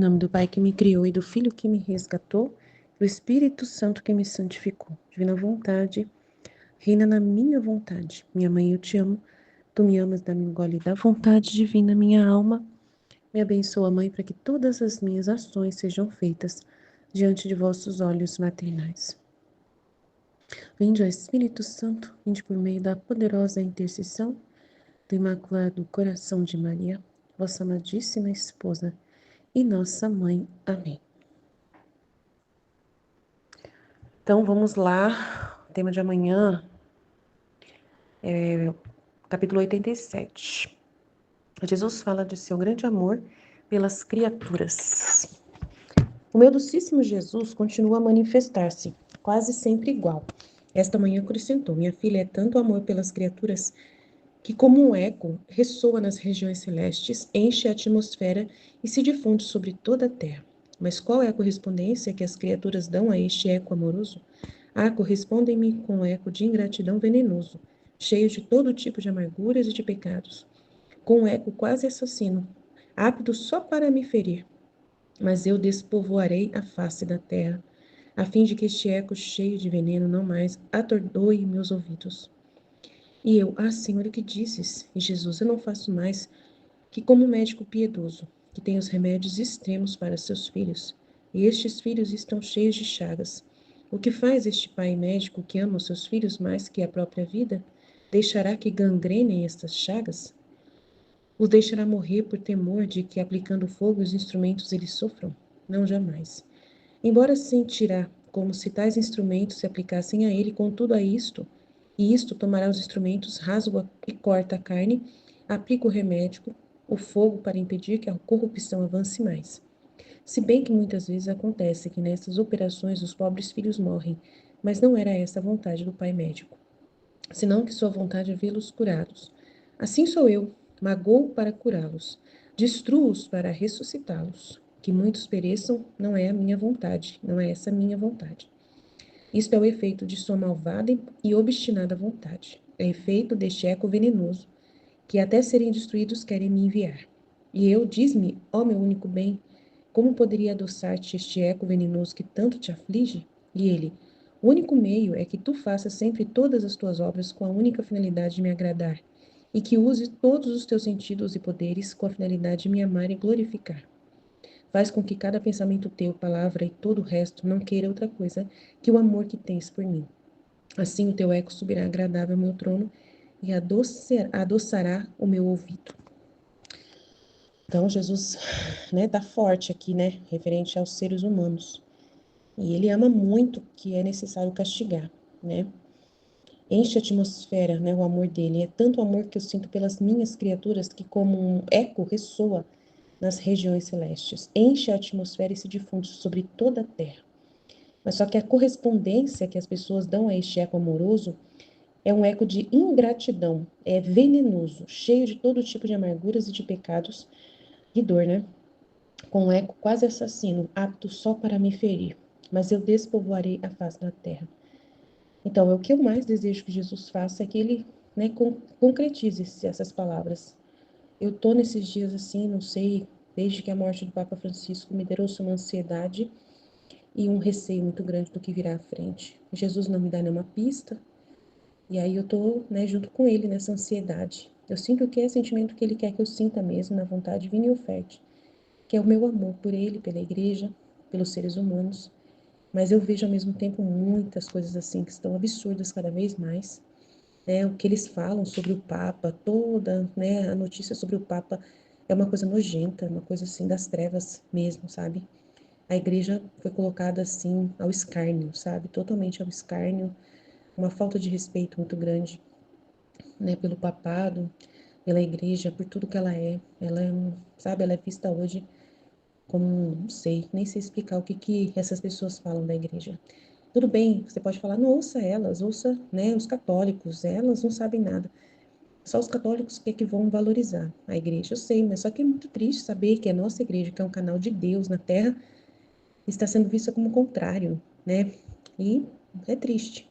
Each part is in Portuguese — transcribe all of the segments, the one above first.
nome do Pai que me criou e do Filho que me resgatou, do Espírito Santo que me santificou. Divina vontade, reina na minha vontade. Minha mãe, eu te amo. Tu me amas, dá-me um gole da vontade divina, minha alma. Me abençoa, Mãe, para que todas as minhas ações sejam feitas diante de vossos olhos maternais. Vinde, ó Espírito Santo, vinde por meio da poderosa intercessão do Imaculado Coração de Maria, vossa amadíssima esposa e nossa Mãe. Amém. Então, vamos lá. O tema de amanhã é capítulo 87. Jesus fala de seu grande amor pelas criaturas. O meu docíssimo Jesus continua a manifestar-se, quase sempre igual. Esta manhã acrescentou: minha filha, é tanto amor pelas criaturas que, como um eco, ressoa nas regiões celestes, enche a atmosfera e se difunde sobre toda a terra. Mas qual é a correspondência que as criaturas dão a este eco amoroso? Correspondem-me com um eco de ingratidão venenoso, cheio de todo tipo de amarguras e de pecados, com um eco quase assassino, apto só para me ferir. Mas eu despovoarei a face da terra, a fim de que este eco cheio de veneno não mais atordoe meus ouvidos. E eu, Senhor, o que dizes? E Jesus, eu não faço mais que como um médico piedoso, que tem os remédios extremos para seus filhos, e estes filhos estão cheios de chagas. O que faz este pai médico que ama os seus filhos mais que a própria vida? Deixará que gangrenem estas chagas? Os deixará morrer por temor de que, aplicando fogo, os instrumentos eles sofram? Não, jamais. Embora sentirá como se tais instrumentos se aplicassem a ele, contudo a isto, e isto tomará os instrumentos, rasga e corta a carne, aplica o remédio, o fogo para impedir que a corrupção avance mais. Se bem que muitas vezes acontece que nessas operações os pobres filhos morrem, mas não era essa a vontade do pai médico, senão que sua vontade é vê-los curados. Assim sou eu, magoo para curá-los, destruo-os para ressuscitá-los. Que muitos pereçam não é a minha vontade, não é essa a minha vontade. Isto é o efeito de sua malvada e obstinada vontade. É efeito deste eco venenoso, que até serem destruídos querem me enviar. E eu, diz-me, ó meu único bem, como poderia adoçar-te este eco venenoso que tanto te aflige? E ele, o único meio é que tu faças sempre todas as tuas obras com a única finalidade de me agradar, e que uses todos os teus sentidos e poderes com a finalidade de me amar e glorificar. Faz com que cada pensamento teu, palavra e todo o resto não queira outra coisa que o amor que tens por mim. Assim o teu eco subirá agradável ao meu trono e adoçará o meu ouvido. Então, Jesus, tá forte aqui, referente aos seres humanos. E ele ama muito que é necessário castigar, Enche a atmosfera, o amor dele. É tanto amor que eu sinto pelas minhas criaturas que, como um eco, ressoa nas regiões celestes. Enche a atmosfera e se difunde sobre toda a terra. Mas só que a correspondência que as pessoas dão a este eco amoroso é um eco de ingratidão, é venenoso, cheio de todo tipo de amarguras e de pecados e dor, Com um eco quase assassino, apto só para me ferir. Mas eu despovoarei a face da terra. Então, o que eu mais desejo que Jesus faça é que ele, concretize essas palavras. Eu tô nesses dias assim, não sei, desde que a morte do Papa Francisco me trouxe uma ansiedade e um receio muito grande do que virá à frente. Jesus não me dá nenhuma pista, e aí eu tô, junto com ele nessa ansiedade. Eu sinto que é sentimento que ele quer que eu sinta mesmo, na vontade divina e oferte, que é o meu amor por ele, pela igreja, pelos seres humanos. Mas eu vejo ao mesmo tempo muitas coisas assim que estão absurdas cada vez mais. O que eles falam sobre o Papa, toda, a notícia sobre o Papa é uma coisa nojenta, uma coisa assim das trevas mesmo, sabe? A igreja foi colocada assim ao escárnio, sabe? Totalmente ao escárnio, uma falta de respeito muito grande, pelo papado, pela igreja, por tudo que ela é. Ela é, sabe, ela é vista hoje como, não sei, nem sei explicar o que essas pessoas falam da igreja. Tudo bem, você pode falar, não ouça elas, ouça, os católicos, elas não sabem nada. Só os católicos que vão valorizar a igreja, eu sei, mas só que é muito triste saber que a nossa igreja, que é um canal de Deus na Terra, está sendo vista como o contrário, E é triste.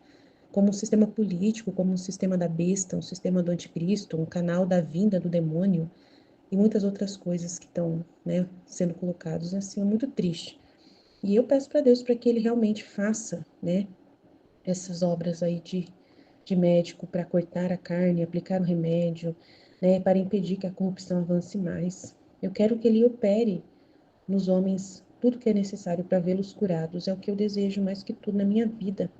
Como um sistema político, como um sistema da besta, um sistema do anticristo, um canal da vinda do demônio, e muitas outras coisas que estão, né, sendo colocadas, assim, é muito triste. E eu peço para Deus para que Ele realmente faça, né, essas obras aí de médico para cortar a carne, aplicar o remédio, né, para impedir que a corrupção avance mais. Eu quero que Ele opere nos homens tudo que é necessário para vê-los curados. É o que eu desejo mais que tudo na minha vida.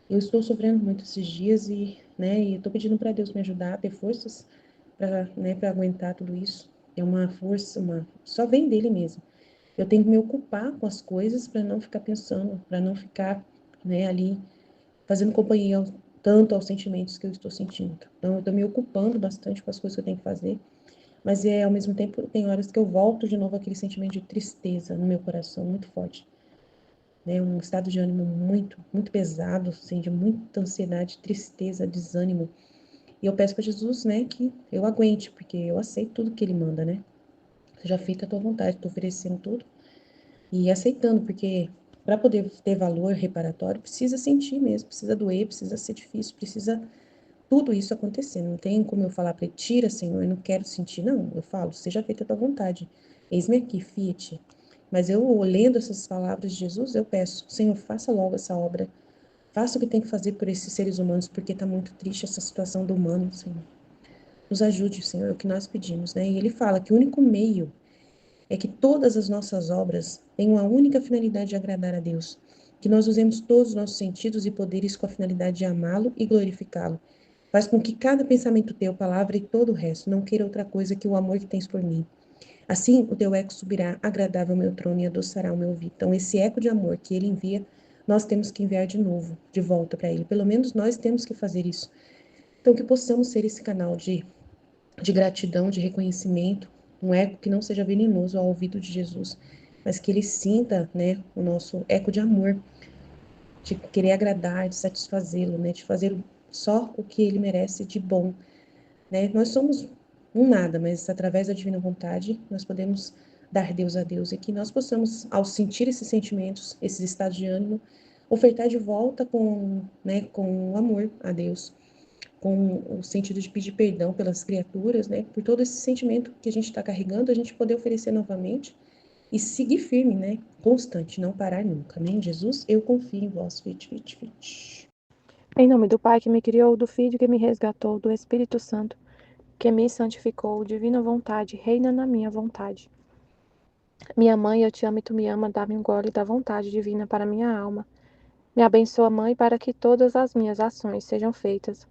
Eu estou sofrendo muito esses dias e estou pedindo para Deus me ajudar a ter forças para, né, para aguentar tudo isso. É uma força, só vem dele mesmo. Eu tenho que me ocupar com as coisas para não ficar pensando, para não ficar, né, ali fazendo companhia tanto aos sentimentos que eu estou sentindo. Então, eu estou me ocupando bastante com as coisas que eu tenho que fazer, mas ao mesmo tempo tem horas que eu volto de novo aquele sentimento de tristeza no meu coração muito forte, né? Um estado de ânimo muito, muito pesado, assim, de muita ansiedade, tristeza, desânimo. E eu peço para Jesus, né, que eu aguente, porque eu aceito tudo que Ele manda, né? Seja feita a tua vontade, estou oferecendo tudo e aceitando, porque para poder ter valor reparatório, precisa sentir mesmo, precisa doer, precisa ser difícil, precisa tudo isso acontecer. Não tem como eu falar para ele, tira, Senhor, eu não quero sentir. Não, eu falo, seja feita a tua vontade. Eis-me aqui, fiat. Mas eu, lendo essas palavras de Jesus, eu peço, Senhor, faça logo essa obra. Faça o que tem que fazer por esses seres humanos, porque está muito triste essa situação do humano, Senhor. Nos ajude, Senhor, é o que nós pedimos, né? E ele fala que o único meio é que todas as nossas obras tenham a única finalidade de agradar a Deus. Que nós usemos todos os nossos sentidos e poderes com a finalidade de amá-lo e glorificá-lo. Faz com que cada pensamento teu, palavra e todo o resto não queira outra coisa que o amor que tens por mim. Assim, o teu eco subirá agradável ao meu trono e adoçará o meu ouvido. Então, esse eco de amor que ele envia, nós temos que enviar de novo, de volta para ele. Pelo menos nós temos que fazer isso. Então, que possamos ser esse canal de gratidão, de reconhecimento, um eco que não seja venenoso ao ouvido de Jesus, mas que ele sinta, né, o nosso eco de amor, de querer agradar, de satisfazê-lo, né, de fazer só o que ele merece de bom, né? Nós somos um nada, mas através da divina vontade nós podemos dar Deus a Deus e que nós possamos, ao sentir esses sentimentos, esses estados de ânimo, ofertar de volta com amor a Deus, com o sentido de pedir perdão pelas criaturas, né? Por todo esse sentimento que a gente está carregando, a gente poder oferecer novamente e seguir firme, né? Constante, não parar nunca. Amém? Jesus, eu confio em vós. Fit, fit, fit. Em nome do Pai que me criou, do Filho que me resgatou, do Espírito Santo que me santificou, divina vontade, reina na minha vontade. Minha mãe, eu te amo e tu me ama, dá-me um gole da vontade divina para minha alma. Me abençoa, Mãe, para que todas as minhas ações sejam feitas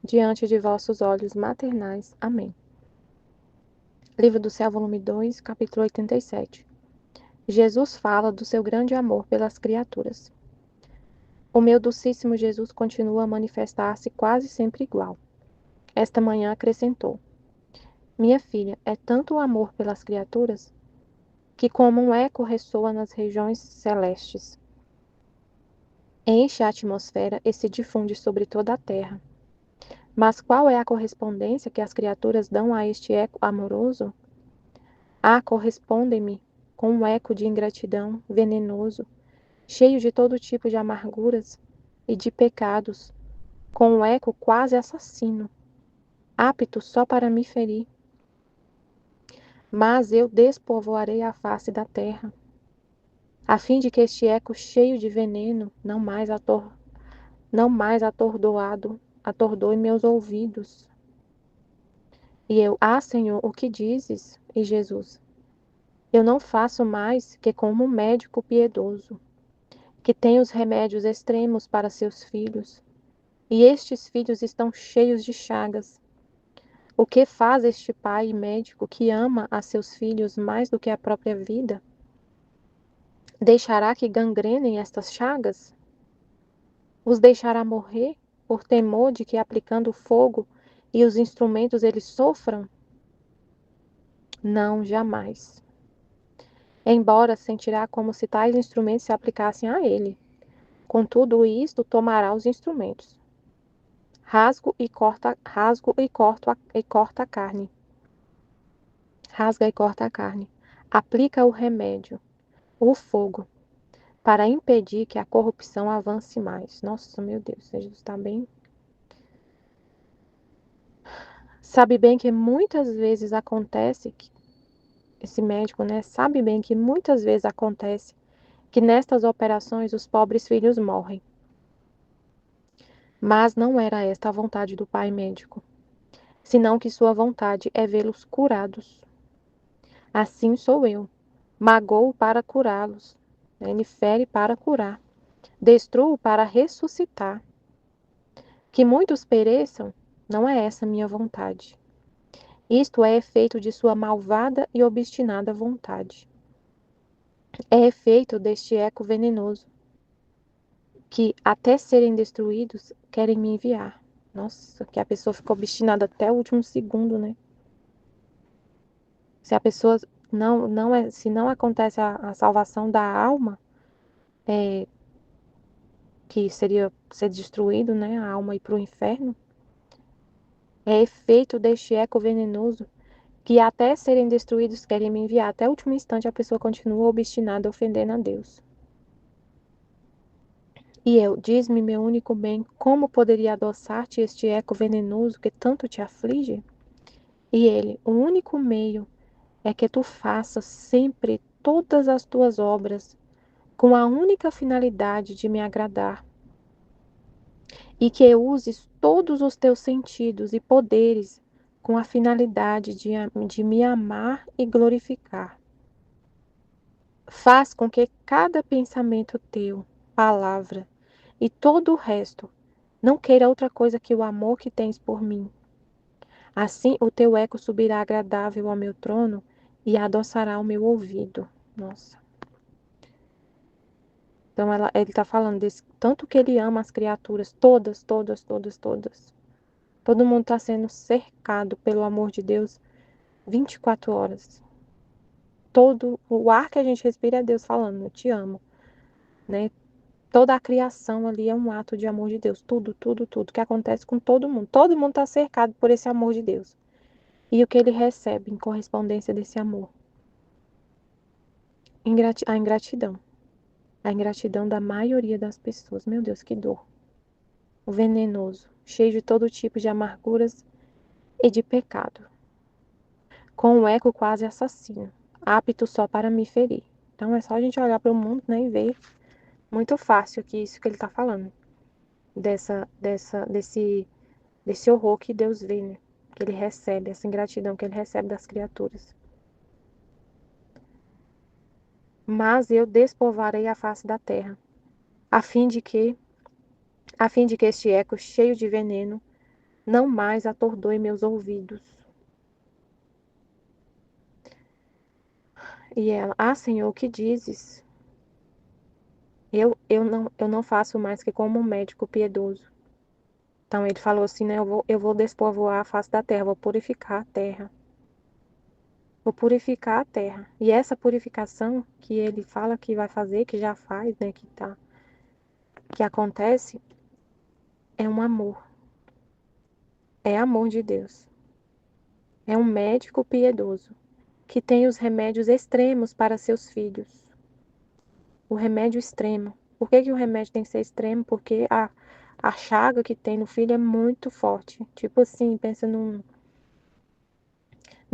diante de vossos olhos maternais. Amém. Livro do Céu, volume 2, capítulo 87. Jesus fala do seu grande amor pelas criaturas. O meu docíssimo Jesus continua a manifestar-se quase sempre igual. Esta manhã acrescentou: Minha filha, é tanto o amor pelas criaturas que como um eco ressoa nas regiões celestes. Enche a atmosfera e se difunde sobre toda a terra. Mas qual é a correspondência que as criaturas dão a este eco amoroso? Correspondem-me com um eco de ingratidão venenoso, cheio de todo tipo de amarguras e de pecados, com um eco quase assassino, apto só para me ferir. Mas eu despovoarei a face da terra, a fim de que este eco cheio de veneno não mais atordoe meus ouvidos. E eu, Senhor, o que dizes? E Jesus, eu não faço mais que como um médico piedoso, que tem os remédios extremos para seus filhos, e estes filhos estão cheios de chagas. O que faz este pai médico que ama a seus filhos mais do que a própria vida? Deixará que gangrenem estas chagas? Os deixará morrer por temor de que aplicando o fogo e os instrumentos eles sofram? Não, jamais. Embora sentirá como se tais instrumentos se aplicassem a ele. Contudo, isto tomará os instrumentos. Rasga e corta a carne. Rasga e corta a carne. Aplica o remédio, o fogo, para impedir que a corrupção avance mais. Nossa, meu Deus, Jesus está bem. sabe bem que muitas vezes acontece, esse médico, né, sabe bem que muitas vezes acontece que nestas operações os pobres filhos morrem. Mas não era esta a vontade do pai médico, senão que sua vontade é vê-los curados. Assim sou eu. Magoo para curá-los. Ele fere para curar. Destruo para ressuscitar. Que muitos pereçam, não é essa minha vontade. Isto é efeito de sua malvada e obstinada vontade. É efeito deste eco venenoso, que, até serem destruídos, querem me enviar. Nossa, que a pessoa ficou obstinada até o último segundo, né? Se a pessoa se não acontece a salvação da alma, que seria ser destruído, né? A alma ir para o inferno, é efeito deste eco venenoso que até serem destruídos querem me enviar. Até o último instante a pessoa continua obstinada, ofendendo a Deus. E eu, diz-me, meu único bem, como poderia adoçar-te este eco venenoso que tanto te aflige? E ele, o único meio é que tu faças sempre todas as tuas obras com a única finalidade de me agradar, e que uses todos os teus sentidos e poderes com a finalidade de me amar e glorificar. Faz com que cada pensamento teu, palavra e todo o resto não queira outra coisa que o amor que tens por mim. Assim o teu eco subirá agradável ao meu trono e adoçará o meu ouvido. Nossa. Então ele está falando desse tanto que ele ama as criaturas, todas, todas, todas, todas. Todo mundo está sendo cercado pelo amor de Deus 24 horas. Todo o ar que a gente respira é Deus falando, eu te amo, né? Toda a criação ali é um ato de amor de Deus. Tudo, tudo, tudo que acontece com todo mundo. Todo mundo está cercado por esse amor de Deus. E o que ele recebe em correspondência desse amor? A ingratidão. A ingratidão da maioria das pessoas. Meu Deus, que dor. O venenoso, cheio de todo tipo de amarguras e de pecado. Com um eco quase assassino, apto só para me ferir. Então é só a gente olhar para o mundo, né, e ver muito fácil que isso que ele está falando. Desse horror que Deus vê, né? Que ele recebe, essa ingratidão que ele recebe das criaturas. Mas eu despovarei a face da terra, a fim de que este eco cheio de veneno não mais atordoe meus ouvidos. E ela, Senhor, o que dizes? Eu não faço mais que como um médico piedoso. Então ele falou assim, né? Eu vou despovoar a face da terra, vou purificar a terra. Vou purificar a terra. E essa purificação que ele fala que vai fazer, que já faz, né? Que acontece, é um amor. É amor de Deus. É um médico piedoso que tem os remédios extremos para seus filhos. O remédio extremo. Por que o remédio tem que ser extremo? Porque a chaga que tem no filho é muito forte. Tipo assim, pensa numa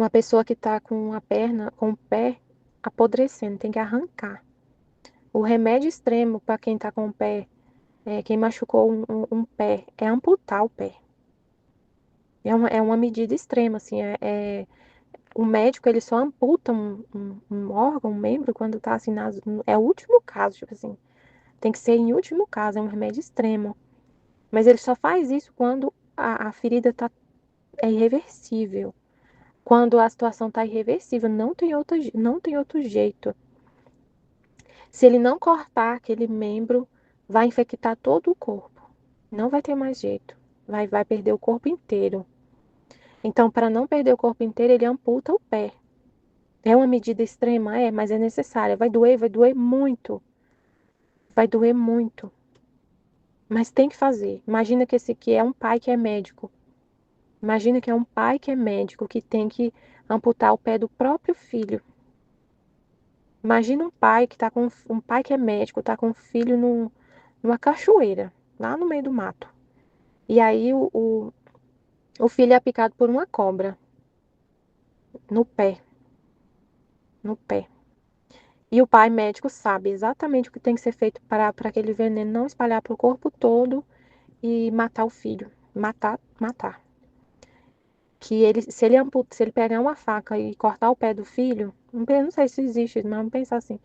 pessoa que está com a perna, com o pé apodrecendo, tem que arrancar. O remédio extremo para quem está com o pé, quem machucou um pé, é amputar o pé. É uma medida extrema, assim, o médico ele só amputa um órgão, um membro, quando está assim, é o último caso, tipo assim, tem que ser em último caso, é um remédio extremo. Mas ele só faz isso quando a ferida é irreversível. Quando a situação está irreversível, não tem outro jeito. Se ele não cortar aquele membro, vai infectar todo o corpo. Não vai ter mais jeito. Vai perder o corpo inteiro. Então, para não perder o corpo inteiro, ele amputa o pé. É uma medida extrema? É, mas é necessária. Vai doer muito. Vai doer muito. Mas tem que fazer. Imagina que esse aqui é um pai que é médico. Imagina que é um pai que é médico, que tem que amputar o pé do próprio filho. Imagina um pai que tá com um pai que é médico, tá com um filho numa cachoeira, lá no meio do mato. E aí O filho é picado por uma cobra no pé, no pé. E o pai médico sabe exatamente o que tem que ser feito para aquele veneno não espalhar para o corpo todo e matar o filho. Matar, matar. Que ele, se ele pegar uma faca e cortar o pé do filho, não sei se existe, mas vamos pensar assim,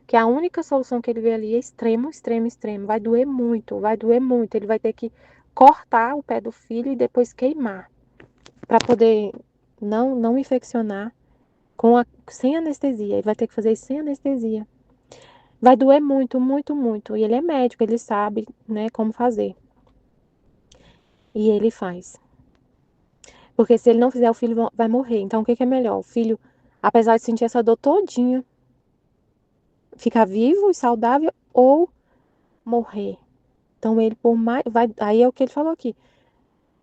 que a única solução que ele vê ali é extremo, extremo, extremo. Vai doer muito, vai doer muito. Ele vai ter que cortar o pé do filho e depois queimar para poder não infeccionar sem anestesia. Ele vai ter que fazer isso sem anestesia. Vai doer muito, muito, muito. E ele é médico, ele sabe, né, como fazer. E ele faz. Porque se ele não fizer, o filho vai morrer. Então, o que é melhor? O filho, apesar de sentir essa dor todinha, ficar vivo e saudável ou morrer. Então, ele por mais. Aí é o que ele falou aqui.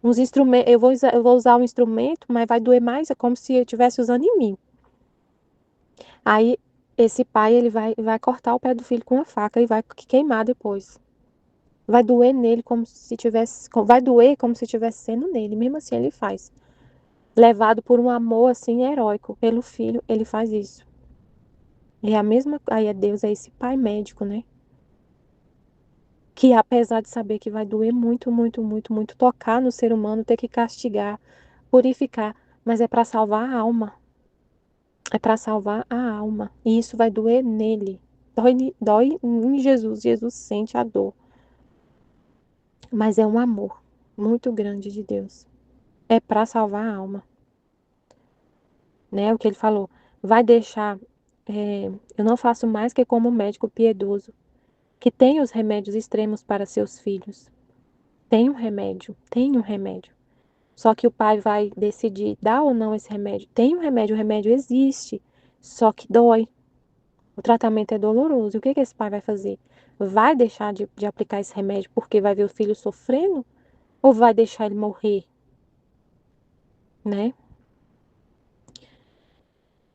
Uns instrumentos, eu vou usar um instrumento, mas vai doer mais, é como se eu estivesse usando em mim. Aí, esse pai, ele vai cortar o pé do filho com uma faca e vai queimar depois. Vai doer nele como se tivesse. Vai doer como se estivesse sendo nele. Mesmo assim, ele faz. Levado por um amor assim heróico pelo filho, ele faz isso. E a mesma, aí é Deus, é esse pai médico, né? Que apesar de saber que vai doer muito, muito, muito, muito, tocar no ser humano, ter que castigar, purificar, mas é para salvar a alma. É para salvar a alma. E isso vai doer nele. Dói em Jesus. Jesus sente a dor. Mas é um amor muito grande de Deus. É para salvar a alma, né? O que ele falou. Vai deixar. Eu não faço mais que como médico piedoso, que tem os remédios extremos para seus filhos. Tem um remédio, tem um remédio. Só que o pai vai decidir dar ou não esse remédio. Tem um remédio, o remédio existe, só que dói. O tratamento é doloroso. E o que esse pai vai fazer? Vai deixar de aplicar esse remédio porque vai ver o filho sofrendo? Ou vai deixar ele morrer, né?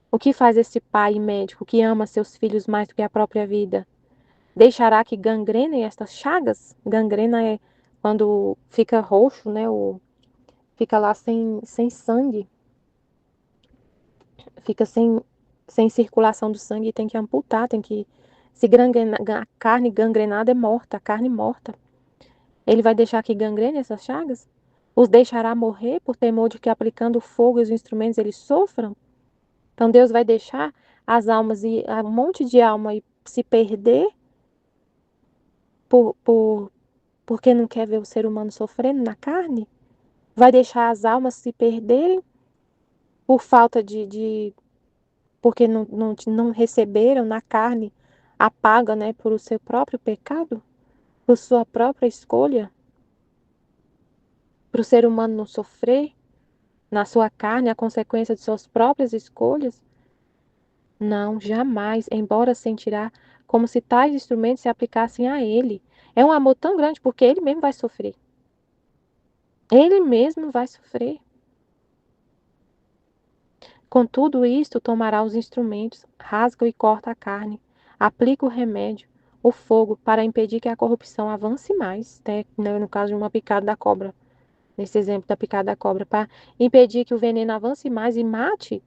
O que faz esse pai médico que ama seus filhos mais do que a própria vida? Deixará que gangrenem estas chagas? Gangrena é quando fica roxo, né? Fica lá sem sangue, fica sem circulação do sangue e tem que amputar, tem que se gangrenar, a carne gangrenada é morta, a carne morta. Ele vai deixar que gangrene essas chagas? Os deixará morrer por temor de que aplicando o fogo e os instrumentos eles sofram? Então Deus vai deixar as almas e um monte de alma se perder por, por, porque não quer ver o ser humano sofrendo na carne? Vai deixar as almas se perderem por falta porque não receberam na carne a paga, né, por o seu próprio pecado, por sua própria escolha, para o ser humano não sofrer na sua carne a consequência de suas próprias escolhas? Não, jamais, embora sentirá como se tais instrumentos se aplicassem a ele. É um amor tão grande porque ele mesmo vai sofrer. Ele mesmo vai sofrer. Com tudo isto, tomará os instrumentos, rasga e corta a carne, aplica o remédio, o fogo, para impedir que a corrupção avance mais, né, no caso de uma picada da cobra, nesse exemplo da picada da cobra, para impedir que o veneno avance mais e mate,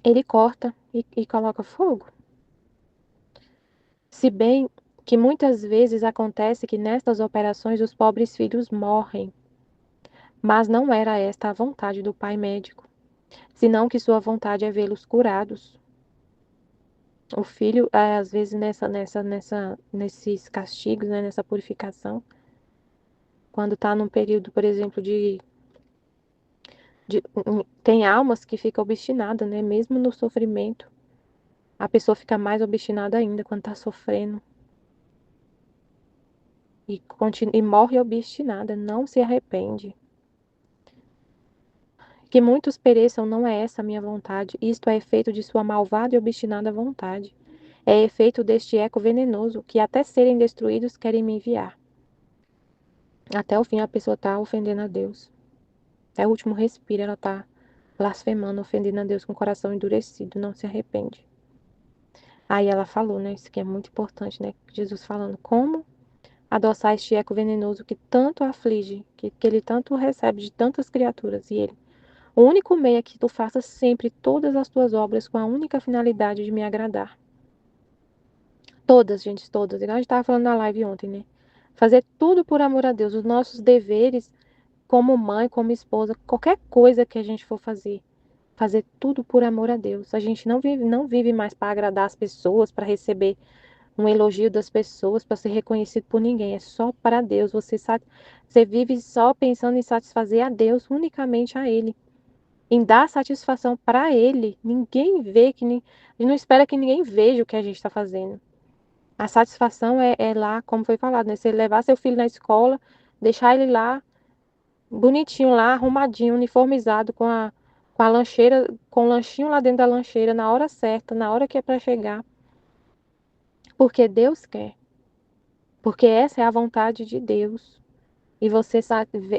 ele corta e coloca fogo. Se bem que muitas vezes acontece que nestas operações os pobres filhos morrem, mas não era esta a vontade do pai médico, senão que sua vontade é vê-los curados. O filho, às vezes, nesses castigos, né, nessa purificação, quando está num período, por exemplo, tem almas que ficam obstinadas, né? Mesmo no sofrimento, a pessoa fica mais obstinada ainda quando está sofrendo. E morre obstinada, não se arrepende. Que muitos pereçam não é essa a minha vontade, isto é efeito de sua malvada e obstinada vontade. É efeito deste eco venenoso, que até serem destruídos querem me enviar. Até o fim a pessoa está ofendendo a Deus. Até o último respiro ela está blasfemando, ofendendo a Deus com o coração endurecido, não se arrepende. Aí ela falou, né? Isso aqui é muito importante, né? Jesus falando como adoçar este eco venenoso que tanto aflige, que ele tanto recebe de tantas criaturas. E ele, o único meio é que tu faças sempre todas as tuas obras com a única finalidade de me agradar. Todas, gente, todas. Igual a gente estava falando na live ontem, né? Fazer tudo por amor a Deus. Os nossos deveres como mãe, como esposa, qualquer coisa que a gente for fazer. Fazer tudo por amor a Deus. A gente não vive mais para agradar as pessoas, para receber um elogio das pessoas, para ser reconhecido por ninguém. É só para Deus. Você vive só pensando em satisfazer a Deus, unicamente a Ele. Em dar satisfação para Ele. Ninguém vê, a gente não espera que ninguém veja o que a gente está fazendo. A satisfação é lá, como foi falado, né? Você levar seu filho na escola, deixar ele lá, bonitinho lá, arrumadinho, uniformizado, com a lancheira, com o lanchinho lá dentro da lancheira, na hora certa, na hora que é para chegar. Porque Deus quer. Porque essa é a vontade de Deus. E você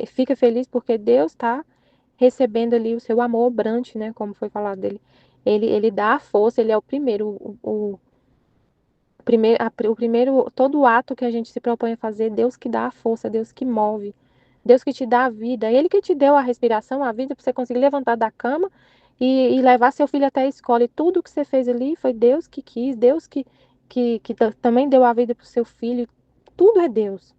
fica feliz porque Deus está recebendo ali o seu amor obrante, né? Como foi falado dele. Ele dá a força, ele é o primeiro, o primeiro, todo ato que a gente se propõe a fazer, Deus que dá a força, Deus que move, Deus que te dá a vida, Ele que te deu a respiração, a vida para você conseguir levantar da cama e levar seu filho até a escola. E tudo que você fez ali foi Deus que quis, Deus que também deu a vida para o seu filho. Tudo é Deus.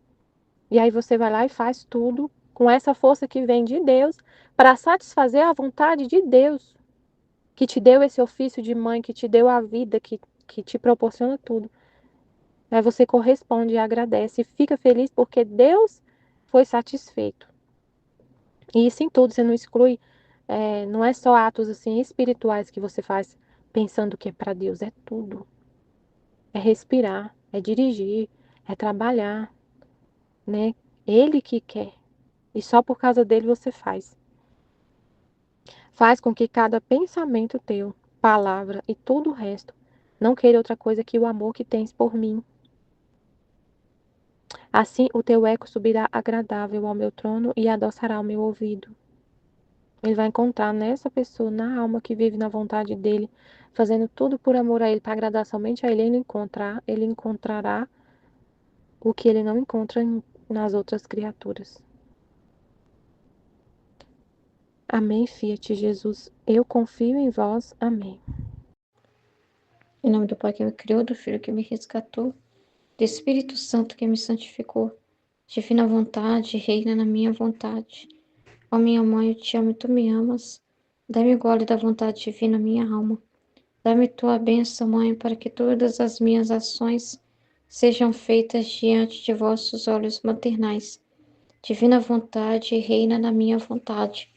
E aí você vai lá e faz tudo com essa força que vem de Deus para satisfazer a vontade de Deus, que te deu esse ofício de mãe, que te deu a vida, que te proporciona tudo. Aí você corresponde e agradece e fica feliz porque Deus foi satisfeito. E isso em tudo, você não exclui, não é só atos assim espirituais que você faz pensando que é para Deus, é tudo. É respirar, é dirigir, é trabalhar, né? Ele que quer. E só por causa dele você faz. Faz com que cada pensamento teu, palavra e todo o resto não queira outra coisa que o amor que tens por mim. Assim o teu eco subirá agradável ao meu trono e adoçará o meu ouvido. Ele vai encontrar nessa pessoa, na alma que vive na vontade dele, fazendo tudo por amor a ele, para agradar somente a ele, ele encontrará o que ele não encontra nas outras criaturas. Amém, Fiat Jesus. Eu confio em vós. Amém. Em nome do Pai que me criou, do Filho que me resgatou, do Espírito Santo que me santificou. Divina vontade, reina na minha vontade. Ó minha mãe, eu te amo e tu me amas. Dá-me gole da vontade divina, minha alma. Dá-me tua bênção, mãe, para que todas as minhas ações sejam feitas diante de vossos olhos maternais. Divina vontade, reina na minha vontade.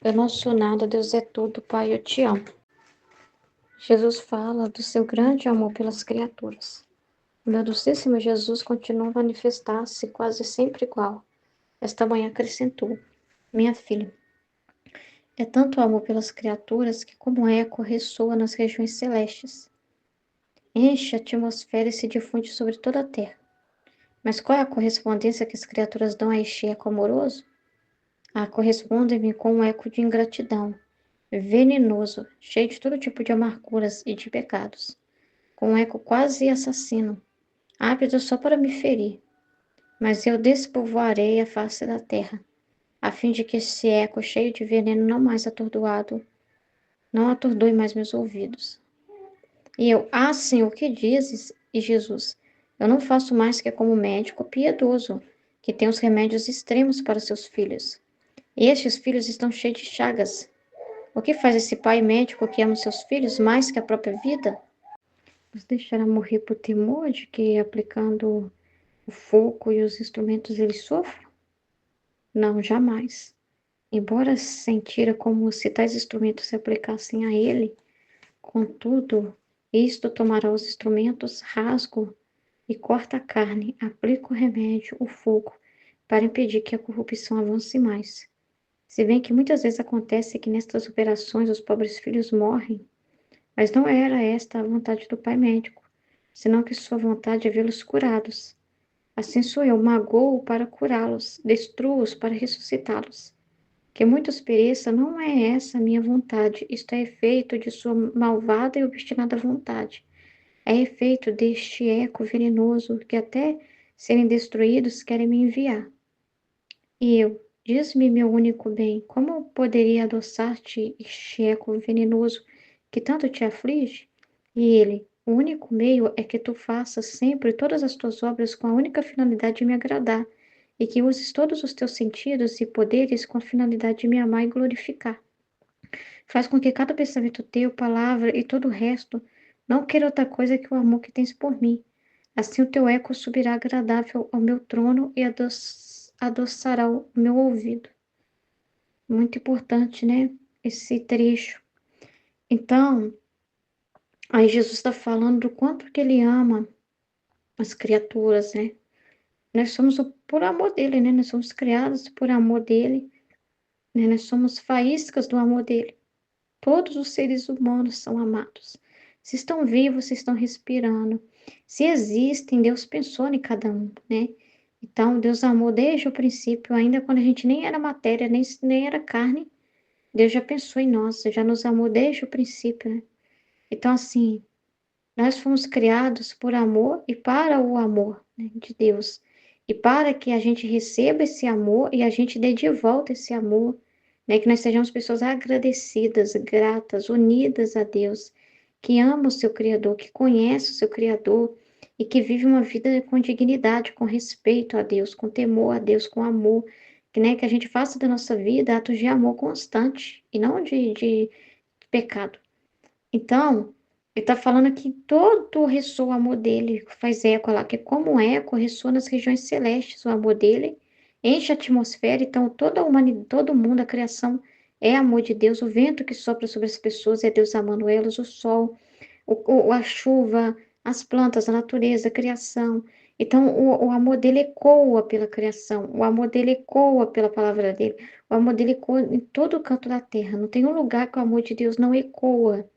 Eu não sou nada, Deus é tudo, Pai, eu te amo. Jesus fala do seu grande amor pelas criaturas. O meu docíssimo Jesus continua a manifestar-se quase sempre igual. Esta manhã acrescentou: minha filha, é tanto amor pelas criaturas que, como eco, ressoa nas regiões celestes. Enche a atmosfera e se difunde sobre toda a terra. Mas qual é a correspondência que as criaturas dão a este eco amoroso? Correspondem-me com um eco de ingratidão, venenoso, cheio de todo tipo de amarguras e de pecados, com um eco quase assassino, ávido só para me ferir. Mas eu despovoarei a face da terra, a fim de que esse eco cheio de veneno não atordoe mais meus ouvidos. E eu, Senhor, que dizes? E Jesus, eu não faço mais que como médico piedoso, que tem os remédios extremos para seus filhos. E estes filhos estão cheios de chagas. O que faz esse pai médico que ama os seus filhos mais que a própria vida? Os deixará morrer por temor de que, aplicando o fogo e os instrumentos, eles sofram? Não, jamais. Embora sentira como se tais instrumentos se aplicassem a ele, contudo, isto tomará os instrumentos, rasgo e corta a carne, aplica o remédio, o fogo, para impedir que a corrupção avance mais. Se bem que muitas vezes acontece que nestas operações os pobres filhos morrem, mas não era esta a vontade do pai médico, senão que sua vontade é vê-los curados. Assim sou eu, magoo para curá-los, destruo-os para ressuscitá-los. Que muitos pereçam não é essa a minha vontade, isto é efeito de sua malvada e obstinada vontade. É efeito deste eco venenoso que até serem destruídos, querem me enviar. E eu, diz-me, meu único bem, como poderia adoçar-te este eco venenoso que tanto te aflige? E ele, o único meio é que tu faças sempre todas as tuas obras com a única finalidade de me agradar, e que uses todos os teus sentidos e poderes com a finalidade de me amar e glorificar. Faz com que cada pensamento teu, palavra e todo o resto não queira outra coisa que o amor que tens por mim. Assim o teu eco subirá agradável ao meu trono e adoçará o meu ouvido. Muito importante, né? Esse trecho. Então, aí Jesus está falando do quanto que ele ama as criaturas, né? Nós somos por amor dele, né? Nós somos criados por amor dele, né? Nós somos faíscas do amor dele. Todos os seres humanos são amados. Se estão vivos, se estão respirando. Se existem, Deus pensou em cada um, né? Então, Deus amou desde o princípio, ainda quando a gente nem era matéria, nem era carne. Deus já pensou em nós, já nos amou desde o princípio, né? Então, assim, nós fomos criados por amor e para o amor, né, de Deus. E para que a gente receba esse amor e a gente dê de volta esse amor, né, que nós sejamos pessoas agradecidas, gratas, unidas a Deus, que ama o seu Criador, que conhece o seu Criador e que vive uma vida com dignidade, com respeito a Deus, com temor a Deus, com amor, que, né, que a gente faça da nossa vida atos de amor constante e não de pecado. Então, ele está falando que todo ressoa o amor dele, faz eco lá, que como um eco ressoa nas regiões celestes, o amor dele enche a atmosfera, então toda a humanidade, todo mundo, a criação é amor de Deus, o vento que sopra sobre as pessoas é Deus amando elas, o sol, a chuva, as plantas, a natureza, a criação. Então, o amor dele ecoa pela criação, o amor dele ecoa pela palavra dele, o amor dele ecoa em todo o canto da terra, não tem um lugar que o amor de Deus não ecoa.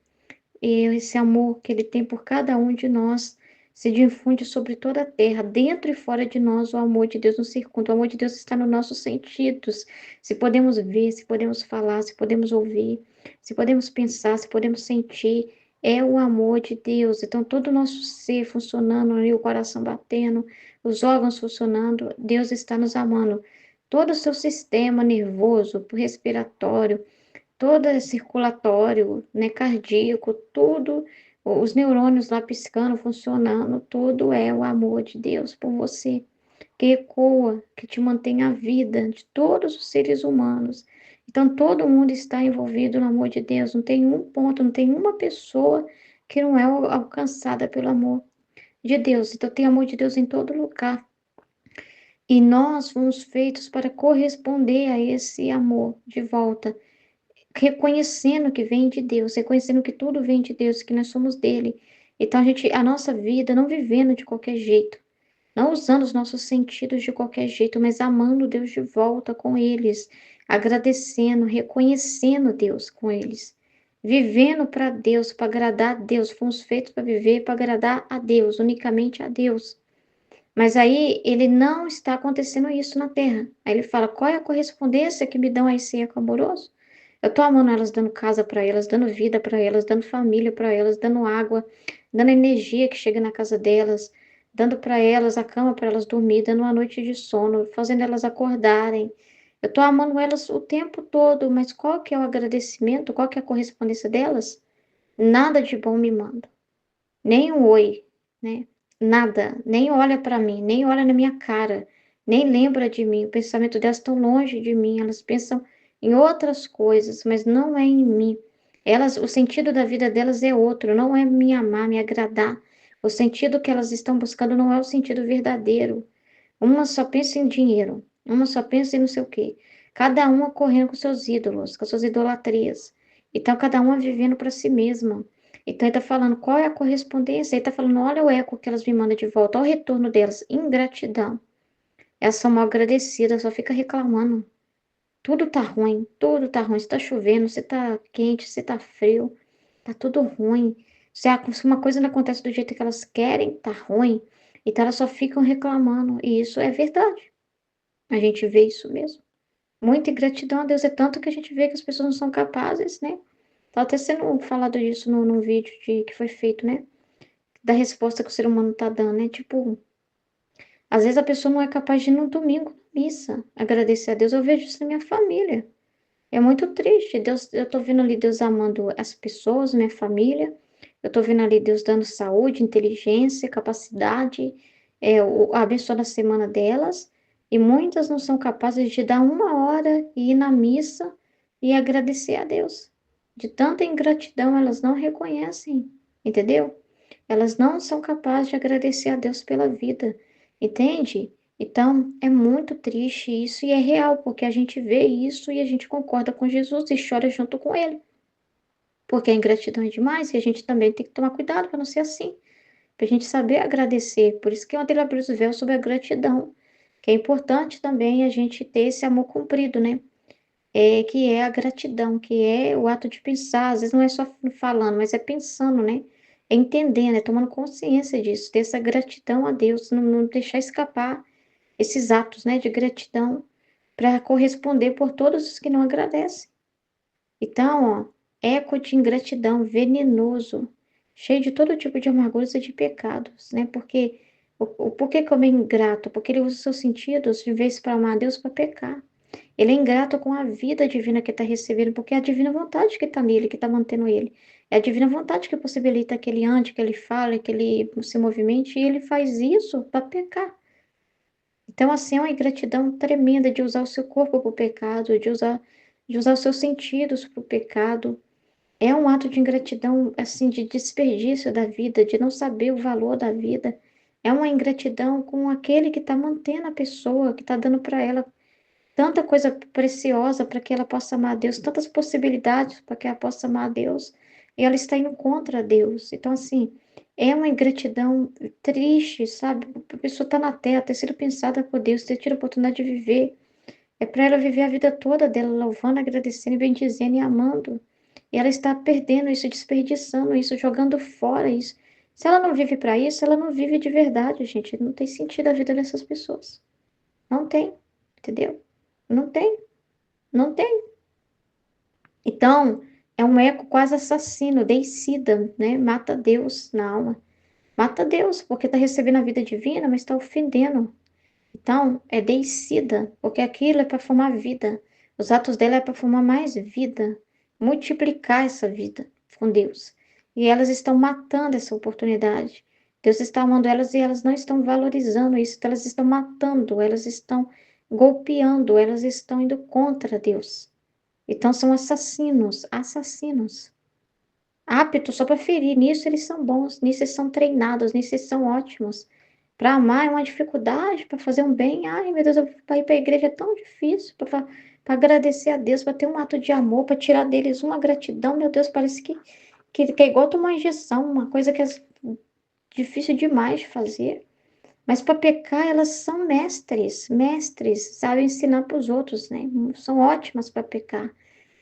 E esse amor que ele tem por cada um de nós se difunde sobre toda a terra, dentro e fora de nós, o amor de Deus nos circunda. O amor de Deus está nos nossos sentidos. Se podemos ver, se podemos falar, se podemos ouvir, se podemos pensar, se podemos sentir, é o amor de Deus. Então, todo o nosso ser funcionando, ali, o coração batendo, os órgãos funcionando, Deus está nos amando. Todo o seu sistema nervoso, respiratório, todo é circulatório, né, cardíaco, tudo, os neurônios lá piscando, funcionando, tudo é o amor de Deus por você, que ecoa, que te mantém a vida de todos os seres humanos. Então, todo mundo está envolvido no amor de Deus, não tem um ponto, não tem uma pessoa que não é alcançada pelo amor de Deus. Então, tem amor de Deus em todo lugar. E nós fomos feitos para corresponder a esse amor de volta, reconhecendo que vem de Deus, reconhecendo que tudo vem de Deus, que nós somos dele. Então a nossa vida não vivendo de qualquer jeito, não usando os nossos sentidos de qualquer jeito, mas amando Deus de volta com eles, agradecendo, reconhecendo Deus com eles, vivendo para Deus, para agradar a Deus. Fomos feitos para viver, para agradar a Deus, unicamente a Deus. Mas aí ele não está acontecendo isso na terra. Aí ele fala: qual é a correspondência que me dão a esse eco amoroso? Eu tô amando elas, dando casa para elas, dando vida para elas, dando família para elas, dando água, dando energia que chega na casa delas, dando para elas a cama para elas dormir, dando uma noite de sono, fazendo elas acordarem. Eu tô amando elas o tempo todo, mas qual que é o agradecimento? Qual que é a correspondência delas? Nada de bom me manda. Nem um oi, né? Nada. Nem olha para mim, nem olha na minha cara, nem lembra de mim. O pensamento delas tão longe de mim. Elas pensam em outras coisas, mas não é em mim. Elas, o sentido da vida delas é outro, não é me amar, me agradar. O sentido que elas estão buscando não é o sentido verdadeiro. Uma só pensa em dinheiro, uma só pensa em não sei o quê. Cada uma correndo com seus ídolos, com suas idolatrias. Então, cada uma vivendo para si mesma. Então, ele está falando qual é a correspondência. Ele está falando: olha o eco que elas me mandam de volta, olha o retorno delas. Ingratidão. Elas são mal agradecidas, só fica reclamando. Tudo tá ruim. Se tá chovendo, se tá quente, se tá frio, tá tudo ruim. Se uma coisa não acontece do jeito que elas querem, tá ruim. Então elas só ficam reclamando. E isso é verdade. A gente vê isso mesmo. Muita ingratidão a Deus. É tanto que a gente vê que as pessoas não são capazes, né? Tá até sendo falado disso no vídeo que foi feito, né? Da resposta que o ser humano tá dando, né? Tipo, Às vezes a pessoa não é capaz de ir no domingo na missa, agradecer a Deus. Eu vejo isso na minha família. É muito triste. Deus, eu tô vendo ali Deus amando as pessoas, minha família. Eu tô vendo ali Deus dando saúde, inteligência, capacidade, abençoando a semana delas. E muitas não são capazes de dar uma hora e ir na missa e agradecer a Deus. De tanta ingratidão, elas não reconhecem, entendeu? Elas não são capazes de agradecer a Deus pela vida, entende? Então, é muito triste isso e é real, porque a gente vê isso e a gente concorda com Jesus e chora junto com ele. Porque a ingratidão é demais e a gente também tem que tomar cuidado para não ser assim, para a gente saber agradecer. Por isso que ontem ele abriu os véus sobre a gratidão, que é importante também a gente ter esse amor cumprido, né? Que é a gratidão, que é o ato de pensar, às vezes não é só falando, mas é pensando, né? É entendendo, é tomando consciência disso, ter essa gratidão a Deus, não deixar escapar esses atos, né, de gratidão para corresponder por todos os que não agradecem. Então, ó, eco de ingratidão venenoso, cheio de todo tipo de amarguras e de pecados, né? Porque por que que eu homem ingrato? Porque ele usa os seus sentidos de vez para amar a Deus para pecar. Ele é ingrato com a vida divina que está recebendo, porque é a divina vontade que está nele, que está mantendo ele. É a divina vontade que possibilita que ele ande, que ele fale, que ele se movimente, e ele faz isso para pecar. Então, assim, é uma ingratidão tremenda de usar o seu corpo para o pecado, de usar os seus sentidos para o pecado. É um ato de ingratidão, assim, de desperdício da vida, de não saber o valor da vida. É uma ingratidão com aquele que está mantendo a pessoa, que está dando para ela tanta coisa preciosa para que ela possa amar a Deus, tantas possibilidades para que ela possa amar a Deus, e ela está indo contra Deus. Então, assim, é uma ingratidão triste, sabe? A pessoa está na terra, ter sido pensada por Deus, ter tido a oportunidade de viver. É para ela viver a vida toda dela, louvando, agradecendo, bendizendo e amando. E ela está perdendo isso, desperdiçando isso, jogando fora isso. Se ela não vive para isso, ela não vive de verdade, gente. Não tem sentido a vida dessas pessoas. Não tem, entendeu? Não tem, não tem. Então, é um eco quase assassino, deicida, né? Mata Deus na alma. Mata Deus, porque está recebendo a vida divina, mas está ofendendo. Então, é deicida, porque aquilo é para formar vida. Os atos dela é para formar mais vida, multiplicar essa vida com Deus. E elas estão matando essa oportunidade. Deus está amando elas e elas não estão valorizando isso, então elas estão matando, elas estão golpeando, elas estão indo contra Deus. Então são assassinos, assassinos. Aptos só para ferir. Nisso eles são bons, nisso eles são treinados, nisso eles são ótimos. Para amar é uma dificuldade, para fazer um bem. Ai, meu Deus, para ir para a igreja é tão difícil, para agradecer a Deus, para ter um ato de amor, para tirar deles uma gratidão. Meu Deus, parece que é igual tomar uma injeção, uma coisa que é difícil demais de fazer. Mas para pecar, elas são mestres, mestres, sabem ensinar para os outros, né? São ótimas para pecar.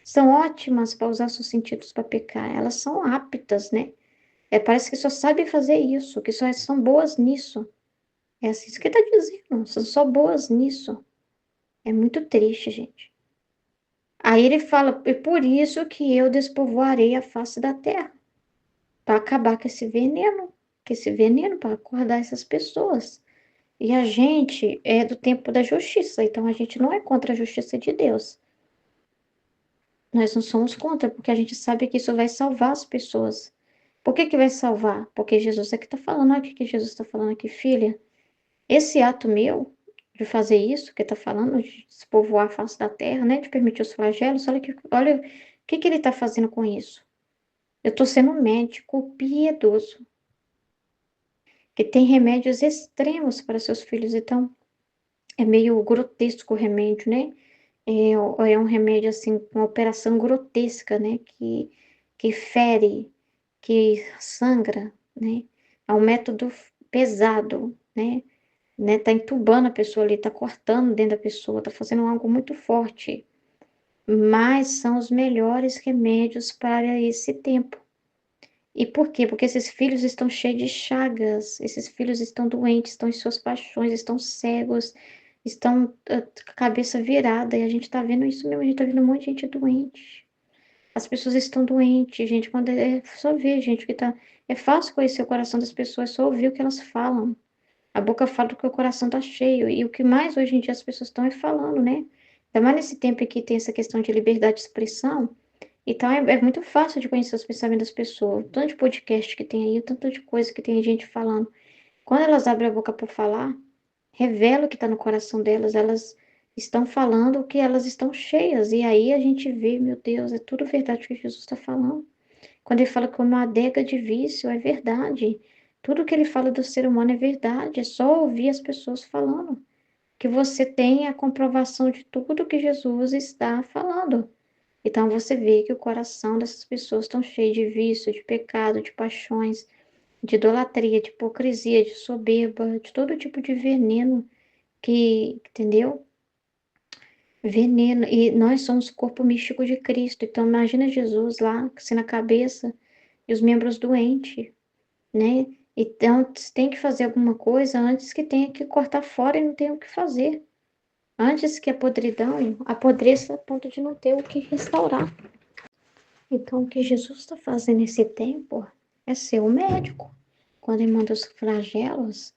São ótimas para usar seus sentidos para pecar. Elas são aptas, né? Parece que só sabem fazer isso, que só são boas nisso. É assim isso que está dizendo. São só boas nisso. É muito triste, gente. Aí ele fala, é por isso que eu despovoarei a face da terra. Para acabar com esse veneno, para acordar essas pessoas. E a gente é do tempo da justiça, então a gente não é contra a justiça de Deus. Nós não somos contra, porque a gente sabe que isso vai salvar as pessoas. Por que que vai salvar? Porque Jesus é que está falando. Olha o que que Jesus está falando aqui, filha. Esse ato meu de fazer isso, que está falando, de despovoar a face da terra, né, de permitir os flagelos, olha o que que ele está fazendo com isso. Eu estou sendo um médico piedoso, que tem remédios extremos para seus filhos. Então, é meio grotesco o remédio, né? É um remédio, assim, uma operação grotesca, né? Que fere, que sangra, né? É um método pesado, né? Tá entubando a pessoa ali, tá cortando dentro da pessoa, tá fazendo algo muito forte. Mas são os melhores remédios para esse tempo. E por quê? Porque esses filhos estão cheios de chagas, esses filhos estão doentes, estão em suas paixões, estão cegos, estão com a cabeça virada, e a gente está vendo isso mesmo, a gente está vendo um monte de gente doente. As pessoas estão doentes, gente, quando só ver, gente, que tá. É fácil conhecer o coração das pessoas, é só ouvir o que elas falam. A boca fala do que o coração tá cheio. E o que mais hoje em dia as pessoas estão é falando, né? Ainda mais nesse tempo aqui tem essa questão de liberdade de expressão. Então é muito fácil de conhecer os pensamentos das pessoas. O tanto de podcast que tem aí, o tanto de coisa que tem gente falando. Quando elas abrem a boca para falar, revela o que está no coração delas. Elas estão falando o que elas estão cheias. E aí a gente vê, meu Deus, é tudo verdade o que Jesus está falando. Quando ele fala que é uma adega de vício, é verdade. Tudo que ele fala do ser humano é verdade. É só ouvir as pessoas falando. Que você tem a comprovação de tudo que Jesus está falando. Então você vê que o coração dessas pessoas estão cheio de vício, de pecado, de paixões, de idolatria, de hipocrisia, de soberba, de todo tipo de veneno que, entendeu? Veneno. E nós somos o corpo místico de Cristo. Então imagina Jesus lá, assim na cabeça, e os membros doentes, né? Então tem que fazer alguma coisa antes que tenha que cortar fora e não tenha o que fazer. Antes que a podridão apodreça a ponto de não ter o que restaurar. Então, o que Jesus está fazendo nesse tempo é ser o médico. Quando ele manda os flagelos,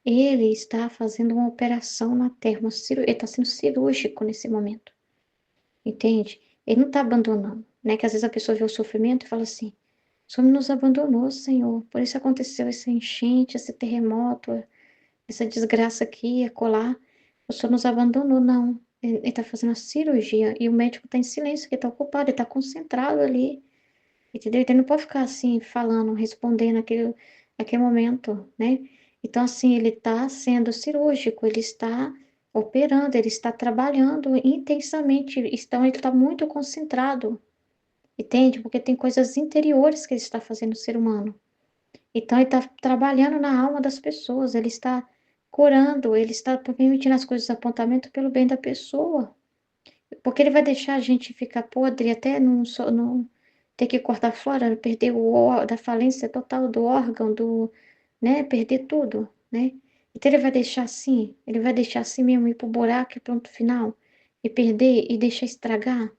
ele está fazendo uma operação na terra, ele está sendo cirúrgico nesse momento, entende? Ele não está abandonando, né? Que às vezes a pessoa vê o sofrimento e fala assim, o Senhor nos abandonou, Senhor, por isso aconteceu essa enchente, esse terremoto, essa desgraça aqui, acolá, o Senhor nos abandonou, não. Ele está fazendo a cirurgia e o médico está em silêncio, que está ocupado, ele está concentrado ali. Entendeu? Então, ele não pode ficar assim, falando, respondendo aquele momento, né? Então, assim, ele está sendo cirúrgico, ele está operando, ele está trabalhando intensamente, então ele está muito concentrado, entende? Porque tem coisas interiores que ele está fazendo no ser humano. Então, ele está trabalhando na alma das pessoas, ele está curando, ele está permitindo as coisas, apontamento pelo bem da pessoa. Porque ele vai deixar a gente ficar podre até não ter que cortar fora, perder da falência total do órgão, né, perder tudo, né? Então ele vai deixar assim, ele vai deixar assim mesmo, ir pro buraco e pronto, final, e perder e deixar estragar.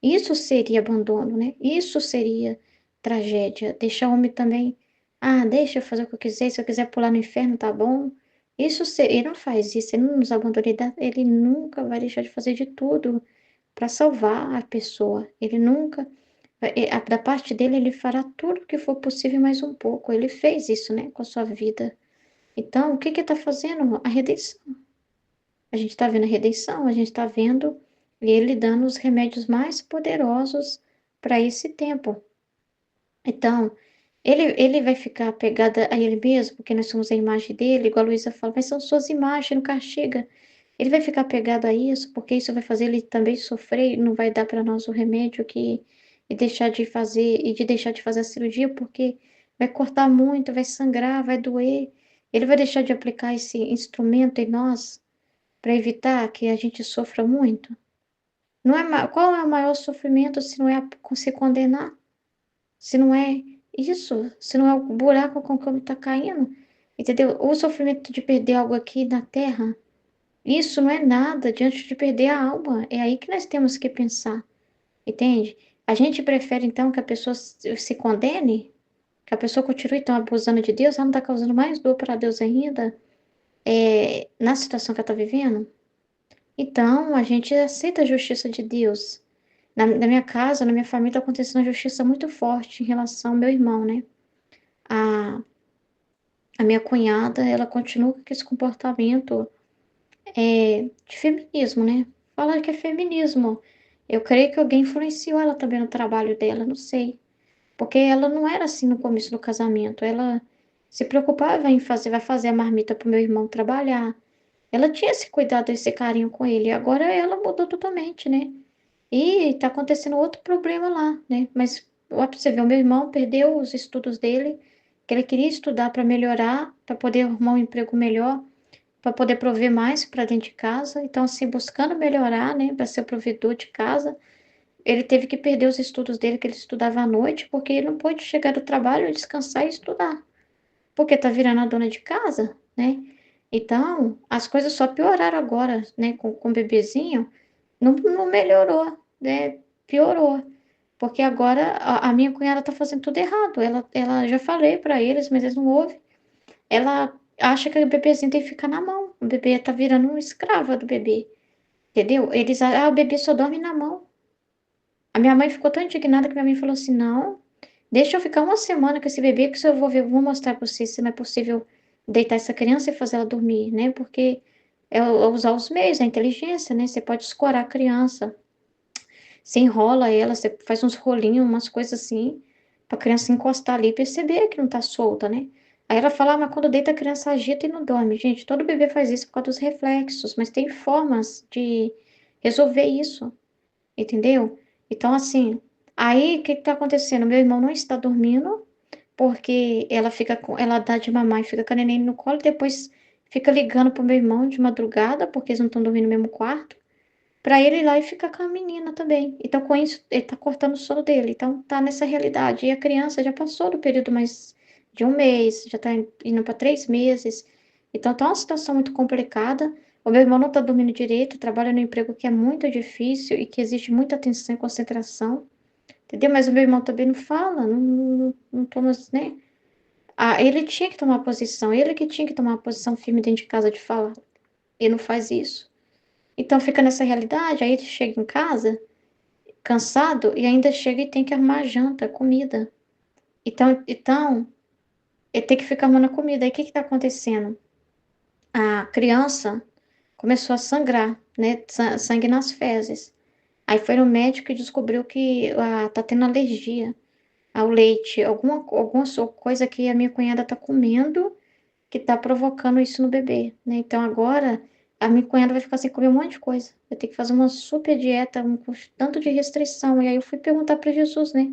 Isso seria abandono, né? Isso seria tragédia. Deixar o homem também, deixa eu fazer o que eu quiser, se eu quiser pular no inferno, tá bom. Ele não faz isso, ele não nos abandona, ele nunca vai deixar de fazer de tudo para salvar a pessoa. Ele nunca, da parte dele, ele fará tudo o que for possível, mais um pouco. Ele fez isso, né, com a sua vida. Então, o que que está fazendo? A redenção. A gente está vendo a redenção, a gente está vendo ele dando os remédios mais poderosos para esse tempo. Então, ele vai ficar apegado a ele mesmo, porque nós somos a imagem dele, igual a Luísa fala, mas são suas imagens, não castiga. Ele vai ficar apegado a isso, porque isso vai fazer ele também sofrer, e não vai dar para nós o remédio e deixar de fazer, e de deixar de fazer a cirurgia, porque vai cortar muito, vai sangrar, vai doer. Ele vai deixar de aplicar esse instrumento em nós para evitar que a gente sofra muito. Não é, qual é o maior sofrimento se não é se condenar? Se não é isso, se não é o buraco com que o homem está caindo, entendeu? O sofrimento de perder algo aqui na terra, isso não é nada diante de perder a alma. É aí que nós temos que pensar, entende? A gente prefere, então, que a pessoa se condene, que a pessoa continue, então, abusando de Deus, ela não está causando mais dor para Deus ainda, na situação que ela está vivendo? Então, a gente aceita a justiça de Deus. Na minha casa, na minha família, está acontecendo uma justiça muito forte em relação ao meu irmão, né? A, a minha cunhada, ela continua com esse comportamento de feminismo, né? Fala que é feminismo. Eu creio que alguém influenciou ela também no trabalho dela, não sei. Porque ela não era assim no começo do casamento. Ela se preocupava em fazer, vai fazer a marmita para o meu irmão trabalhar. Ela tinha esse cuidado, esse carinho com ele. Agora ela mudou totalmente, né? E tá acontecendo outro problema lá, né? Mas ó, pra você ver, o meu irmão perdeu os estudos dele, que ele queria estudar para melhorar, para poder arrumar um emprego melhor, para poder prover mais para dentro de casa. Então, assim, buscando melhorar, né, para ser o provedor de casa, ele teve que perder os estudos dele, que ele estudava à noite, porque ele não pôde chegar do trabalho, descansar e estudar, porque tá virando a dona de casa, né? Então, as coisas só pioraram agora, né, com o bebezinho, não melhorou, né? Piorou. Porque agora a minha cunhada tá fazendo tudo errado. Ela já falei para eles, mas eles não ouvem. Ela acha que o bebezinho tem que ficar na mão. O bebê tá virando um escrava do bebê, entendeu? Eles, o bebê só dorme na mão. A minha mãe ficou tão indignada que minha mãe falou assim: não, deixa eu ficar uma semana com esse bebê, que se eu vou ver, eu vou mostrar pra você se não é possível deitar essa criança e fazer ela dormir, né? Porque é usar os meios, a inteligência, né? Você pode escorar a criança, você enrola ela, você faz uns rolinhos, umas coisas assim, pra criança encostar ali e perceber que não tá solta, né? Aí ela fala, mas quando deita a criança agita e não dorme. Gente, todo bebê faz isso por causa dos reflexos, mas tem formas de resolver isso, entendeu? Então, assim, aí o que que tá acontecendo? Meu irmão não está dormindo, porque ela fica com, ela dá de mamar e fica com a neném no colo, e depois fica ligando pro meu irmão de madrugada, porque eles não estão dormindo no mesmo quarto, pra ele ir lá e ficar com a menina também. Então, com isso, ele tá cortando o sono dele. Então, tá nessa realidade. E a criança já passou do período mais de um mês, já tá indo para 3 meses. Então, tá uma situação muito complicada. O meu irmão não tá dormindo direito, trabalha no emprego que é muito difícil e que exige muita atenção e concentração, entendeu? Mas o meu irmão também não fala, não toma, né? Ah, ele tinha que tomar posição, ele que tinha que tomar uma posição firme dentro de casa de falar. Ele não faz isso. Então fica nessa realidade, aí ele chega em casa cansado e ainda chega e tem que arrumar janta, comida. Então ele tem que ficar arrumando a comida. Aí o que que tá acontecendo? A criança começou a sangrar, né? Sangue nas fezes. Aí foi no médico e descobriu que tá tendo alergia ao leite, alguma coisa que a minha cunhada tá comendo que tá provocando isso no bebê, né? Então agora a minha cunhada vai ficar sem comer um monte de coisa. Vai ter que fazer uma super dieta, com tanto de restrição. E aí eu fui perguntar para Jesus, né?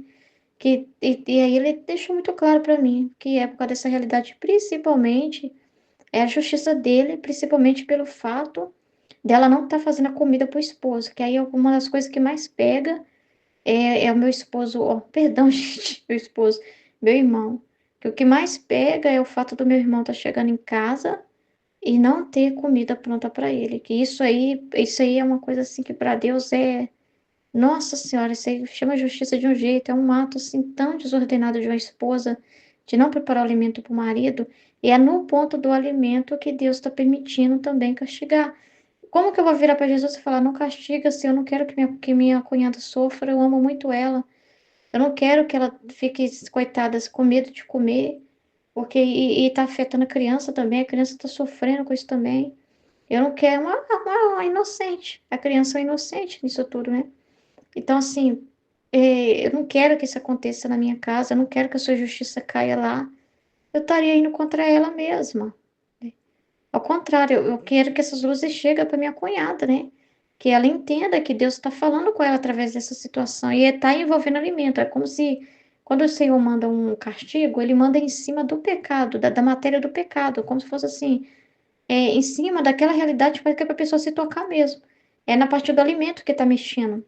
E aí ele deixou muito claro para mim que é por causa dessa realidade, principalmente, é a justiça dele, principalmente pelo fato dela não estar fazendo a comida pro esposo, que aí é uma das coisas que mais pega é o meu esposo, ó, perdão, gente, meu esposo, meu irmão. Que o que mais pega é o fato do meu irmão estar chegando em casa e não ter comida pronta para ele. Que isso aí é uma coisa assim que para Deus é, nossa Senhora, isso aí chama justiça de um jeito, é um ato assim tão desordenado de uma esposa de não preparar o alimento para o marido, e é no ponto do alimento que Deus está permitindo também castigar. Como que eu vou virar para Jesus e falar, não castiga, se eu não quero que minha cunhada sofra, eu amo muito ela. Eu não quero que ela fique, coitada, com medo de comer, porque e tá afetando a criança também, a criança tá sofrendo com isso também. Eu não quero uma inocente. A criança é inocente nisso tudo, né? Então, assim, eu não quero que isso aconteça na minha casa, eu não quero que a sua justiça caia lá. Eu estaria indo contra ela mesma. Ao contrário, eu quero que essas luzes cheguem para minha cunhada, né? Que ela entenda que Deus está falando com ela através dessa situação e está envolvendo alimento. É como se, quando o Senhor manda um castigo, ele manda em cima do pecado, da matéria do pecado, como se fosse assim, em cima daquela realidade para que a pessoa se tocar mesmo. É na parte do alimento que está mexendo,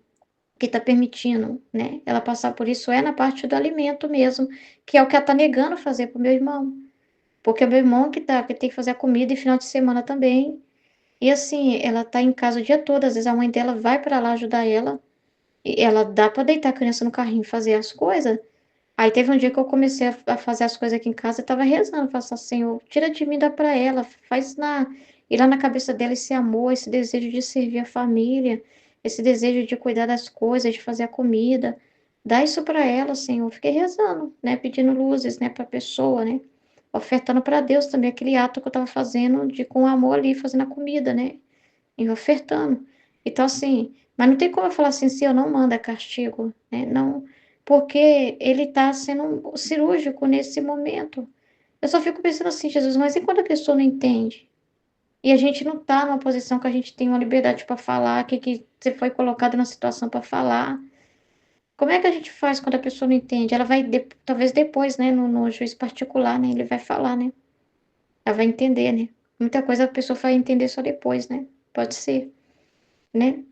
que está permitindo, né? Ela passar por isso é na parte do alimento mesmo, que é o que ela está negando fazer para o meu irmão. Porque é meu irmão que tem que fazer a comida e final de semana também. E assim, ela tá em casa o dia todo, às vezes a mãe dela vai para lá ajudar ela, e ela dá para deitar a criança no carrinho e fazer as coisas. Aí teve um dia que eu comecei a fazer as coisas aqui em casa e tava rezando, falando assim, Senhor, tira de mim, dá para ela, ir lá na cabeça dela esse amor, esse desejo de servir a família, esse desejo de cuidar das coisas, de fazer a comida. Dá isso para ela, Senhor. Fiquei rezando, né, pedindo luzes, né, para pessoa, né? Ofertando para Deus também aquele ato que eu estava fazendo de com amor ali, fazendo a comida, né? E ofertando. Então, assim, mas não tem como eu falar assim, se eu não mando é castigo, né? Não, porque ele está sendo cirúrgico nesse momento. Eu só fico pensando assim, Jesus, mas e quando a pessoa não entende? E a gente não está numa posição que a gente tem uma liberdade para falar, que você foi colocado na situação para falar. Como é que a gente faz quando a pessoa não entende? Ela vai, talvez depois, né, no juiz particular, né, ele vai falar, né? Ela vai entender, né? Muita coisa a pessoa vai entender só depois, né? Pode ser, né?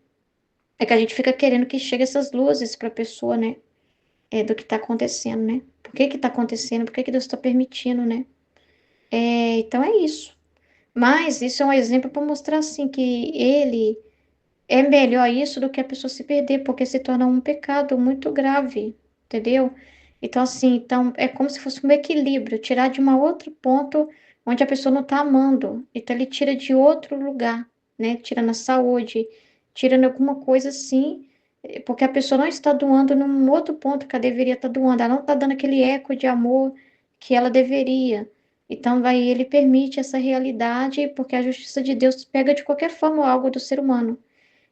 É que a gente fica querendo que chegue essas luzes para a pessoa, né? Do que está acontecendo, né? Por que que tá acontecendo? Por que que Deus está permitindo, né? Então é isso. Mas isso é um exemplo para mostrar, assim, que ele é melhor isso do que a pessoa se perder, porque se torna um pecado muito grave, entendeu? Então, assim, então é como se fosse um equilíbrio, tirar de um outro ponto onde a pessoa não está amando. Então, ele tira de outro lugar, né? Tira na saúde, tira em alguma coisa assim, porque a pessoa não está doando num outro ponto que ela deveria estar doando. Ela não está dando aquele eco de amor que ela deveria. Então, vai, ele permite essa realidade, porque a justiça de Deus pega de qualquer forma algo do ser humano.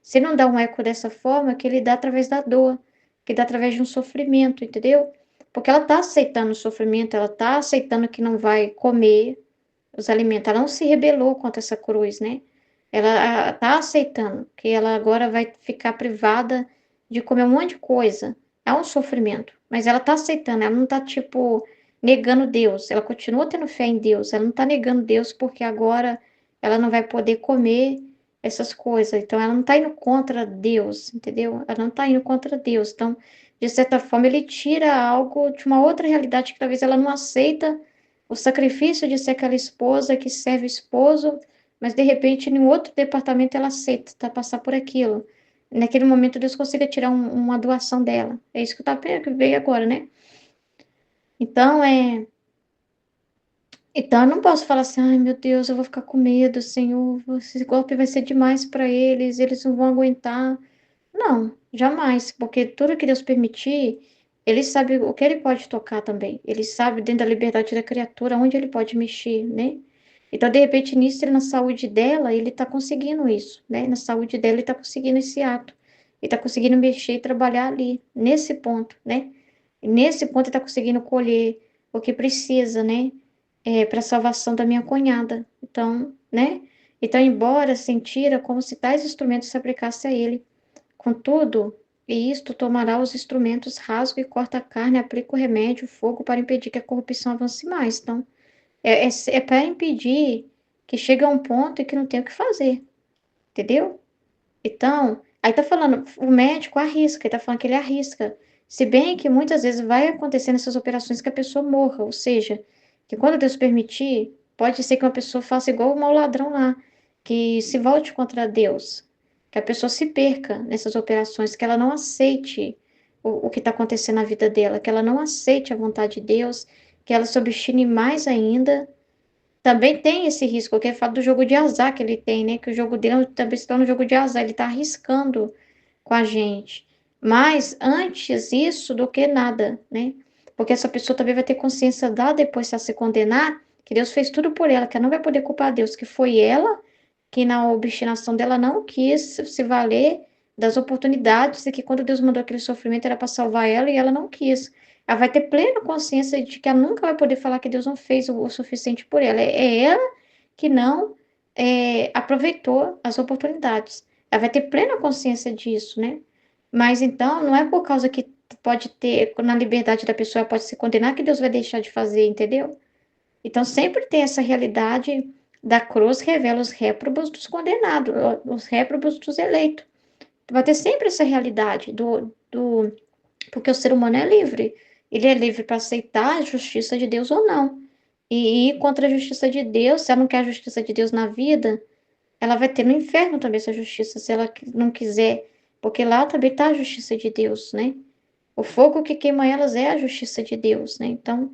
Se não dá um eco dessa forma, que ele dá através da dor, que dá através de um sofrimento, entendeu? Porque ela está aceitando o sofrimento, ela está aceitando que não vai comer os alimentos. Ela não se rebelou contra essa cruz, né? Ela está aceitando que ela agora vai ficar privada de comer um monte de coisa. É um sofrimento, mas ela está aceitando, ela não está, tipo, negando Deus. Ela continua tendo fé em Deus, ela não está negando Deus porque agora ela não vai poder comer essas coisas. Então, ela não está indo contra Deus, entendeu? Ela não está indo contra Deus. Então, de certa forma, ele tira algo de uma outra realidade que talvez ela não aceita o sacrifício de ser aquela esposa que serve o esposo, mas de repente em um outro departamento ela aceita tá, passar por aquilo. Naquele momento Deus consiga tirar uma doação dela. É isso que que veio agora, né? Então, então eu não posso falar assim, ai meu Deus, eu vou ficar com medo, Senhor, esse golpe vai ser demais para eles não vão aguentar. Não, jamais, porque tudo que Deus permitir, ele sabe o que ele pode tocar também. Ele sabe, dentro da liberdade da criatura, onde ele pode mexer, né? Então, de repente, nisso, ele, na saúde dela, ele tá conseguindo isso, né? Na saúde dela, ele tá conseguindo esse ato. Ele tá conseguindo mexer e trabalhar ali, nesse ponto, né? E nesse ponto, ele tá conseguindo colher o que precisa, né? Para a salvação da minha cunhada. Então, né? Então, embora sentira como se tais instrumentos se aplicassem a ele. Contudo, e isto tomará os instrumentos, rasga e corta a carne, aplica o remédio, o fogo, para impedir que a corrupção avance mais. Então, é para impedir que chegue a um ponto em que não tem o que fazer, entendeu? Então, aí tá falando, o médico arrisca, ele tá falando que ele arrisca. Se bem que muitas vezes vai acontecer nessas operações que a pessoa morra, ou seja, que quando Deus permitir, pode ser que uma pessoa faça igual o mau ladrão lá, que se volte contra Deus, que a pessoa se perca nessas operações, que ela não aceite o que está acontecendo na vida dela, que ela não aceite a vontade de Deus, que ela se obstine mais ainda. Também tem esse risco, que é fato do jogo de azar que ele tem, né? Que o jogo dele também está no jogo de azar, ele está arriscando com a gente. Mas antes isso do que nada, né? Porque essa pessoa também vai ter consciência da depois se ela se condenar, que Deus fez tudo por ela, que ela não vai poder culpar Deus, que foi ela que na obstinação dela não quis se valer das oportunidades e que quando Deus mandou aquele sofrimento era para salvar ela e ela não quis. Ela vai ter plena consciência de que ela nunca vai poder falar que Deus não fez o suficiente por ela. É ela que não aproveitou as oportunidades. Ela vai ter plena consciência disso, né? Mas então, não é por causa que pode ter, na liberdade da pessoa, ela pode se condenar que Deus vai deixar de fazer, entendeu? Então, sempre tem essa realidade da cruz revela os réprobos dos condenados, os réprobos dos eleitos. Vai ter sempre essa realidade porque o ser humano é livre. Ele é livre para aceitar a justiça de Deus ou não. E ir contra a justiça de Deus, se ela não quer a justiça de Deus na vida, ela vai ter no inferno também essa justiça, se ela não quiser. Porque lá também está a justiça de Deus, né? O fogo que queima elas é a justiça de Deus, né? Então,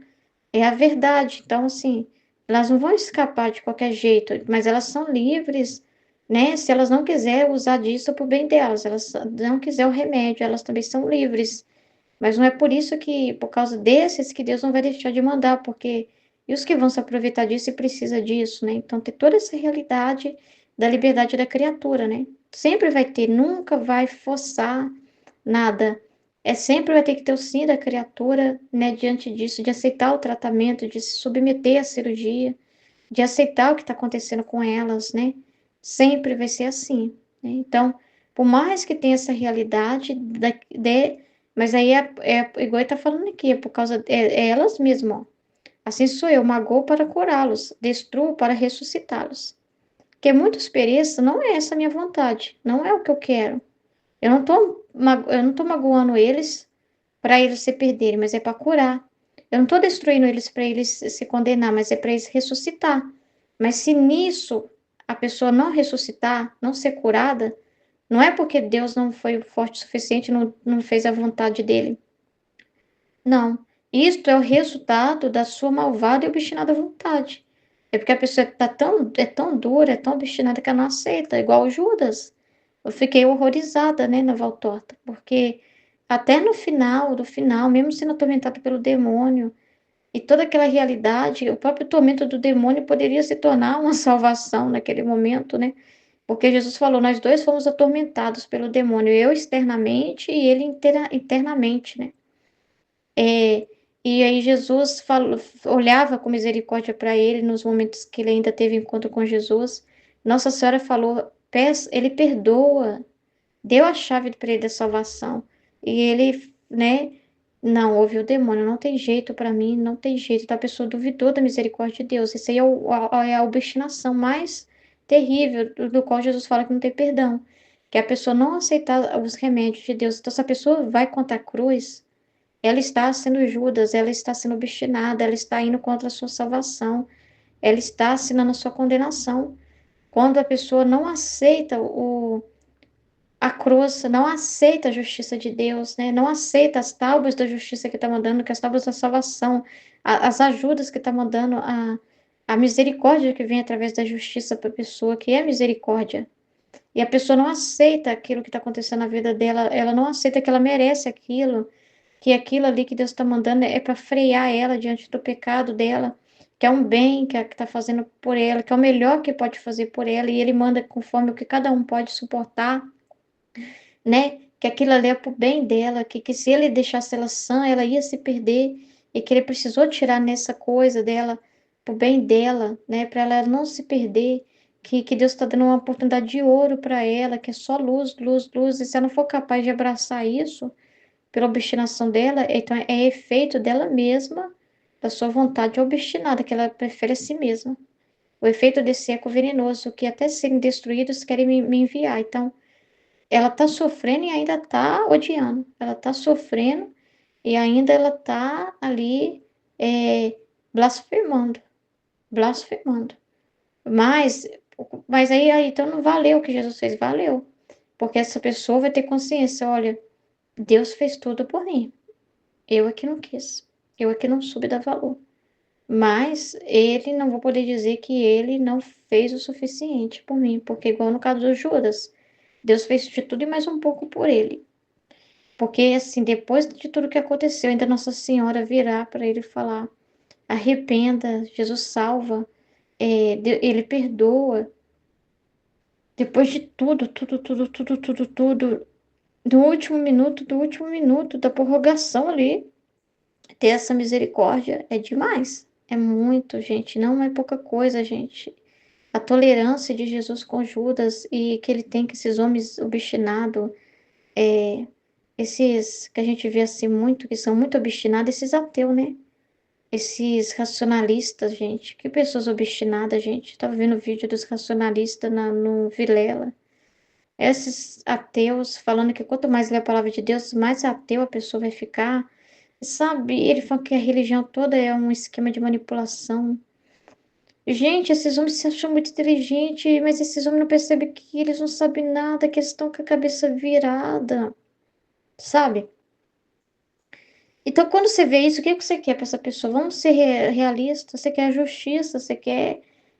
é a verdade. Então, assim, elas não vão escapar de qualquer jeito, mas elas são livres, né? Se elas não quiserem usar disso para o bem delas, elas não quiserem o remédio, elas também são livres. Mas não é por isso que, por causa desses, que Deus não vai deixar de mandar, porque e os que vão se aproveitar disso e precisa disso, né? Então, ter toda essa realidade da liberdade da criatura, né? Sempre vai ter, nunca vai forçar nada. Sempre vai ter que ter o sim da criatura, né? Diante disso, de aceitar o tratamento, de se submeter à cirurgia, de aceitar o que está acontecendo com elas, né? Sempre vai ser assim, né? Então, por mais que tenha essa realidade mas aí igual ele está falando aqui, é por causa é elas mesmas, ó. Assim sou eu, magoo para curá-los, destruo para ressuscitá-los. Que muitos pereçam, não é essa a minha vontade, não é o que eu quero. Eu não tô magoando eles para eles se perderem, mas é para curar. Eu não estou destruindo eles para eles se condenar, mas é para eles ressuscitar. Mas se nisso a pessoa não ressuscitar, não ser curada, não é porque Deus não foi forte o suficiente, não fez a vontade dele. Não. Isto é o resultado da sua malvada e obstinada vontade. É porque a pessoa é tão dura, é tão obstinada que ela não aceita, igual o Judas. Eu fiquei horrorizada, né, na Valtorta, porque até no final, do final, mesmo sendo atormentado pelo demônio, e toda aquela realidade, o próprio tormento do demônio poderia se tornar uma salvação naquele momento, né? Porque Jesus falou: nós dois fomos atormentados pelo demônio, eu externamente e ele internamente, né? É, e aí Jesus falou, olhava com misericórdia para ele nos momentos que ele ainda teve encontro com Jesus. Nossa Senhora falou: ele perdoa, deu a chave para ele da salvação. E ele, né, não ouviu o demônio, não tem jeito para mim, não tem jeito. Então a pessoa duvidou da misericórdia de Deus. Isso aí é a obstinação mais terrível, do qual Jesus fala que não tem perdão. Que é a pessoa não aceitar os remédios de Deus. Então, se a pessoa vai contra a cruz, ela está sendo Judas, ela está sendo obstinada, ela está indo contra a sua salvação, ela está assinando a sua condenação. Quando a pessoa não aceita a cruz, não aceita a justiça de Deus, né? Não aceita as tábuas da justiça que está mandando, que as tábuas da salvação, as ajudas que está mandando, a misericórdia que vem através da justiça para a pessoa, que é misericórdia. E a pessoa não aceita aquilo que está acontecendo na vida dela, ela não aceita que ela merece aquilo, que aquilo ali que Deus está mandando é para frear ela diante do pecado dela, que é um bem que está fazendo por ela, que é o melhor que pode fazer por ela, e ele manda conforme o que cada um pode suportar, né? Que aquilo ali é pro bem dela, que se ele deixasse ela sã, ela ia se perder, e que ele precisou tirar nessa coisa dela, pro bem dela, né? Para ela não se perder, que Deus está dando uma oportunidade de ouro para ela, que é só luz, luz, luz, e se ela não for capaz de abraçar isso, pela obstinação dela, então é efeito dela mesma, da sua vontade obstinada, que ela prefere a si mesma. O efeito desse eco venenoso, que até serem destruídos querem me enviar. Então, ela tá sofrendo e ainda tá odiando. Ela tá sofrendo e ainda ela tá ali blasfemando, blasfemando. Mas, mas aí então não valeu o que Jesus fez, valeu. Porque essa pessoa vai ter consciência, olha, Deus fez tudo por mim. Eu é que não quis. Eu é que não soube dar valor. Mas ele, não vou poder dizer que ele não fez o suficiente por mim, porque igual no caso do Judas, Deus fez de tudo e mais um pouco por ele. Porque, assim, depois de tudo que aconteceu, ainda Nossa Senhora virá para ele falar: arrependa, Jesus salva, ele perdoa. Depois de tudo, tudo, tudo, tudo, tudo, tudo, do último minuto da prorrogação ali, ter essa misericórdia é demais. É muito, gente, não é pouca coisa, gente. A tolerância de Jesus com Judas e que ele tem com esses homens obstinados, esses que a gente vê assim muito, que são muito obstinados, esses ateus, né? Esses racionalistas, gente. Que pessoas obstinadas, gente. Tava vendo o vídeo dos racionalistas no Vilela. Esses ateus falando que quanto mais lê a palavra de Deus, mais ateu a pessoa vai ficar. Sabe? Ele fala que a religião toda é um esquema de manipulação. Gente, esses homens se acham muito inteligentes, mas esses homens não percebem que eles não sabem nada, que eles estão com a cabeça virada, sabe? Então, quando você vê isso, o que que você quer para essa pessoa? Vamos ser realistas. Você quer a justiça, você quer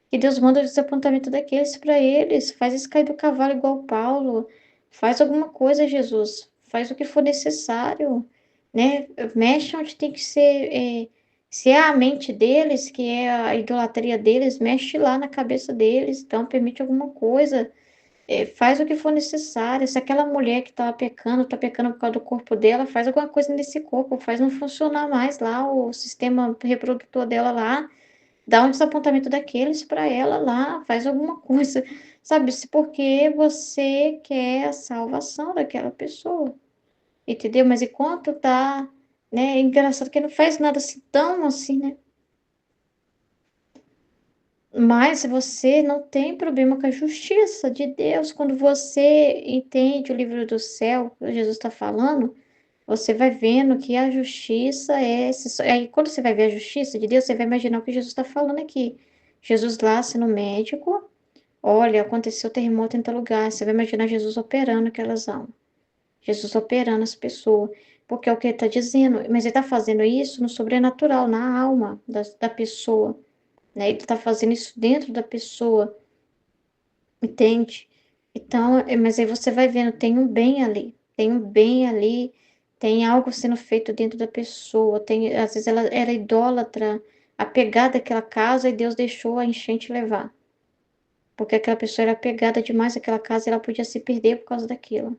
que Deus manda o desapontamento daqueles para eles. Faz eles cair do cavalo igual Paulo. Faz alguma coisa, Jesus. Faz o que for necessário, né? Mexe onde tem que ser. Se é a mente deles, que é a idolatria deles, mexe lá na cabeça deles. Então, permite alguma coisa, faz o que for necessário. Se aquela mulher que tá pecando por causa do corpo dela, faz alguma coisa nesse corpo, faz não funcionar mais lá o sistema reprodutor dela lá, dá um desapontamento daqueles para ela lá, faz alguma coisa, sabe? Porque você quer a salvação daquela pessoa, entendeu? Mas enquanto tá, né? É engraçado que não faz nada assim tão assim, né? Mas você não tem problema com a justiça de Deus. Quando você entende o livro do céu, que Jesus está falando, você vai vendo que a justiça é. Aí, quando você vai ver a justiça de Deus, você vai imaginar o que Jesus está falando aqui. Jesus lá sendo médico, olha, aconteceu terremoto em tal lugar. Você vai imaginar Jesus operando aquelas almas, Jesus operando as pessoas. Porque é o que ele está dizendo, mas ele está fazendo isso no sobrenatural, na alma da pessoa, né? Ele está fazendo isso dentro da pessoa, entende? Então, mas aí você vai vendo, tem um bem ali, tem um bem ali, tem algo sendo feito dentro da pessoa, tem, às vezes ela era idólatra, apegada àquela casa e Deus deixou a enchente levar. Porque aquela pessoa era apegada demais àquela casa e ela podia se perder por causa daquilo.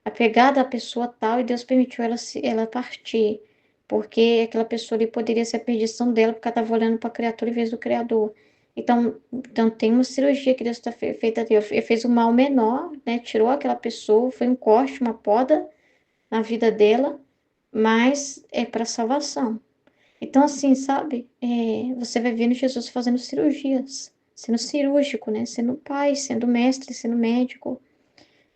Apegada à pessoa tal e Deus permitiu ela partir. Porque aquela pessoa ali poderia ser a perdição dela, porque ela estava olhando para a criatura em vez do Criador. Então tem uma cirurgia que Deus está feita ali. Ele fez um mal menor, né? Tirou aquela pessoa, foi um corte, uma poda na vida dela, mas é para salvação. Então, assim, sabe? Você vai vendo Jesus fazendo cirurgias, sendo cirúrgico, né? Sendo pai, sendo mestre, sendo médico,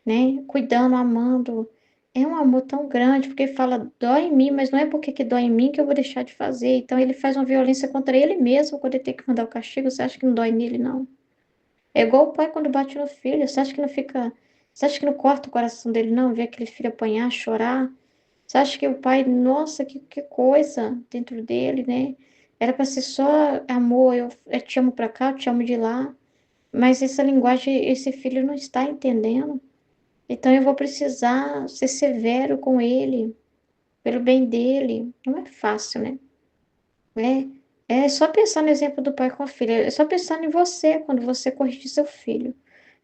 né? Cuidando, amando. É um amor tão grande, porque ele fala, dói em mim, mas não é porque que dói em mim que eu vou deixar de fazer. Então, ele faz uma violência contra ele mesmo quando ele tem que mandar o castigo. Você acha que não dói nele, não? É igual o pai quando bate no filho. Você acha que não fica. Você acha que não corta o coração dele, não? Ver aquele filho apanhar, chorar. Você acha que o pai, nossa, que coisa dentro dele, né? Era para ser só amor, eu te amo para cá, eu te amo de lá. Mas essa linguagem, esse filho não está entendendo. Então eu vou precisar ser severo com ele, pelo bem dele. Não é fácil, né? É só pensar no exemplo do pai com a filha. É só pensar em você quando você corrige seu filho.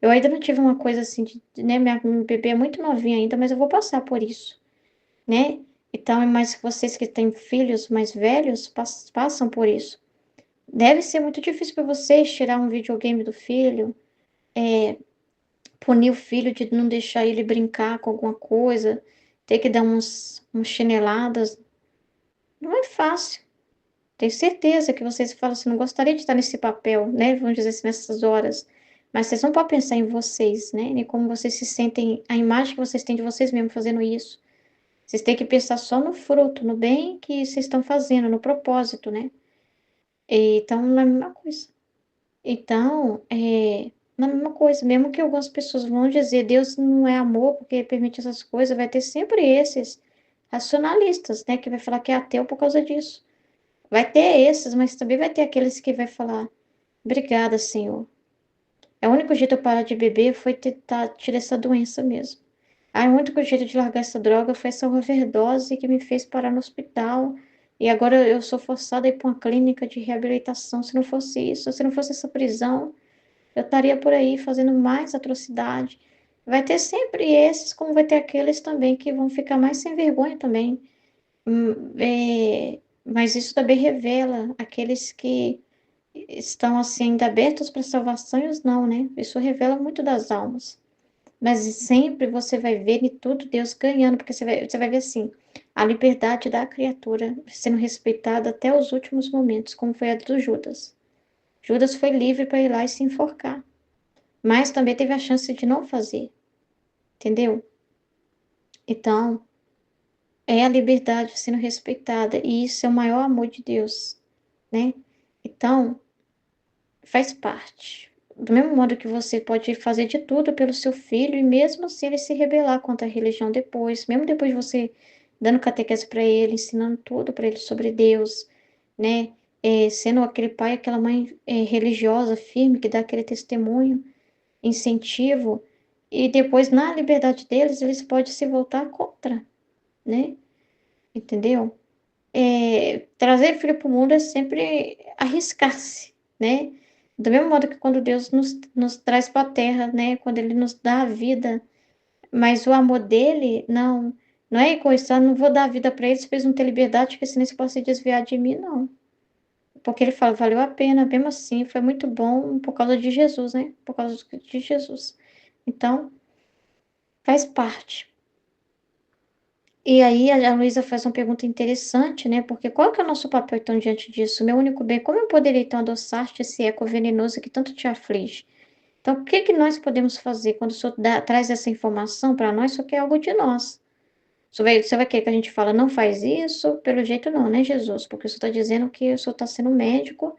Eu ainda não tive uma coisa assim, né? Minha bebê é muito novinha ainda, mas eu vou passar por isso, né? Então, mas vocês que têm filhos mais velhos passam por isso. Deve ser muito difícil para vocês tirar um videogame do filho, punir o filho de não deixar ele brincar com alguma coisa, ter que dar umas chineladas. Não é fácil. Tenho certeza que vocês falam assim, não gostaria de estar nesse papel, né? Vamos dizer assim, nessas horas. Mas vocês não podem pensar em vocês, né? Nem como vocês se sentem, a imagem que vocês têm de vocês mesmos fazendo isso. Vocês têm que pensar só no fruto, no bem que vocês estão fazendo, no propósito, né? Então, na mesma coisa. Então, na mesma coisa, mesmo que algumas pessoas vão dizer Deus não é amor porque permite essas coisas, vai ter sempre esses racionalistas, né? Que vai falar que é ateu por causa disso. Vai ter esses, mas também vai ter aqueles que vai falar, obrigada, Senhor. É o único jeito de eu parar de beber foi tentar tirar essa doença mesmo. Aí, o único jeito de largar essa droga foi essa overdose que me fez parar no hospital. E agora eu sou forçada a ir para uma clínica de reabilitação. Se não fosse isso, se não fosse essa prisão, eu estaria por aí fazendo mais atrocidade. Vai ter sempre esses, como vai ter aqueles também que vão ficar mais sem vergonha também. Mas isso também revela aqueles que estão assim ainda abertos para salvação e os não, né? Isso revela muito das almas. Mas sempre você vai ver em tudo Deus ganhando, porque você vai ver assim, a liberdade da criatura sendo respeitada até os últimos momentos, como foi a do Judas. Judas foi livre para ir lá e se enforcar, mas também teve a chance de não fazer, entendeu? Então, é a liberdade sendo respeitada, e isso é o maior amor de Deus, né? Então, faz parte. Do mesmo modo que você pode fazer de tudo pelo seu filho, e mesmo assim ele se rebelar contra a religião depois, mesmo depois de você dando catequese para ele, ensinando tudo para ele sobre Deus, né? Sendo aquele pai, aquela mãe religiosa, firme, que dá aquele testemunho, incentivo, e depois, na liberdade deles, eles podem se voltar contra, né? Entendeu? Trazer filho para o mundo é sempre arriscar-se, né? Do mesmo modo que quando Deus nos traz para a terra, né? Quando Ele nos dá a vida, mas o amor dele, não é egoísta, não vou dar a vida para eles para eles não ter liberdade, porque senão eles podem se desviar de mim, não. Porque ele fala, valeu a pena, mesmo assim, foi muito bom por causa de Jesus, né? Por causa de Jesus. Então, faz parte. E aí a Luísa faz uma pergunta interessante, né? Porque qual que é o nosso papel, então, diante disso? Meu único bem, como eu poderia, então, adoçar-te esse eco venenoso que tanto te aflige? Então, o que que nós podemos fazer quando o Senhor traz essa informação para nós, só que é algo de nós? Você vai querer que a gente fale, não faz isso? Pelo jeito não, né, Jesus? Porque o Senhor está dizendo que o Senhor está sendo médico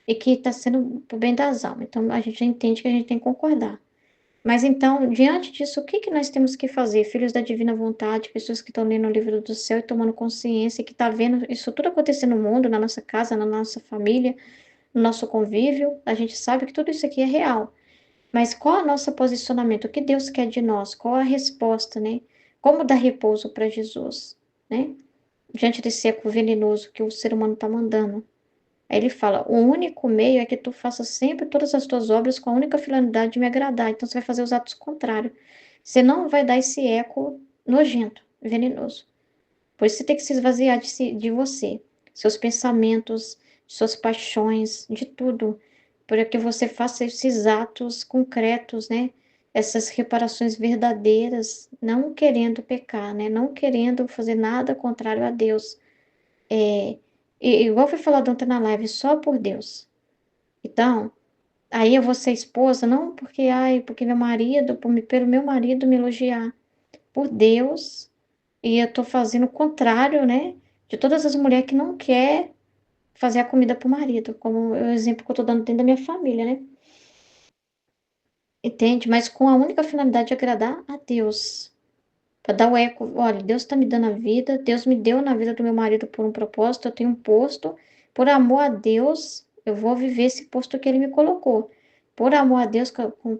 e que está sendo pro bem das almas. Então, a gente já entende que a gente tem que concordar. Mas então, diante disso, o que que nós temos que fazer? Filhos da divina vontade, pessoas que estão lendo o livro do céu e tomando consciência, que está vendo isso tudo acontecer no mundo, na nossa casa, na nossa família, no nosso convívio, a gente sabe que tudo isso aqui é real. Mas qual é o nosso posicionamento? O que Deus quer de nós? Qual a resposta, né? Como dar repouso para Jesus, né? Diante desse eco venenoso que o ser humano está mandando. Aí ele fala: o único meio é que tu faças sempre todas as tuas obras com a única finalidade de me agradar. Então você vai fazer os atos contrários. Você não vai dar esse eco nojento, venenoso. Por isso você tem que se esvaziar de você, seus pensamentos, suas paixões, de tudo, para que você faça esses atos concretos, né? Essas reparações verdadeiras, não querendo pecar, né? Não querendo fazer nada contrário a Deus. Igual foi falado ontem na live, só por Deus. Então, aí eu vou ser esposa, não porque, ai, porque meu marido, pelo meu marido me elogiar, por Deus. E eu tô fazendo o contrário, né? De todas as mulheres que não quer fazer a comida pro marido, como o exemplo que eu tô dando dentro da minha família, né? Entende? Mas com a única finalidade de agradar a Deus. Para dar o eco, olha, Deus tá me dando a vida, Deus me deu na vida do meu marido por um propósito, eu tenho um posto, por amor a Deus, eu vou viver esse posto que ele me colocou. Por amor a Deus,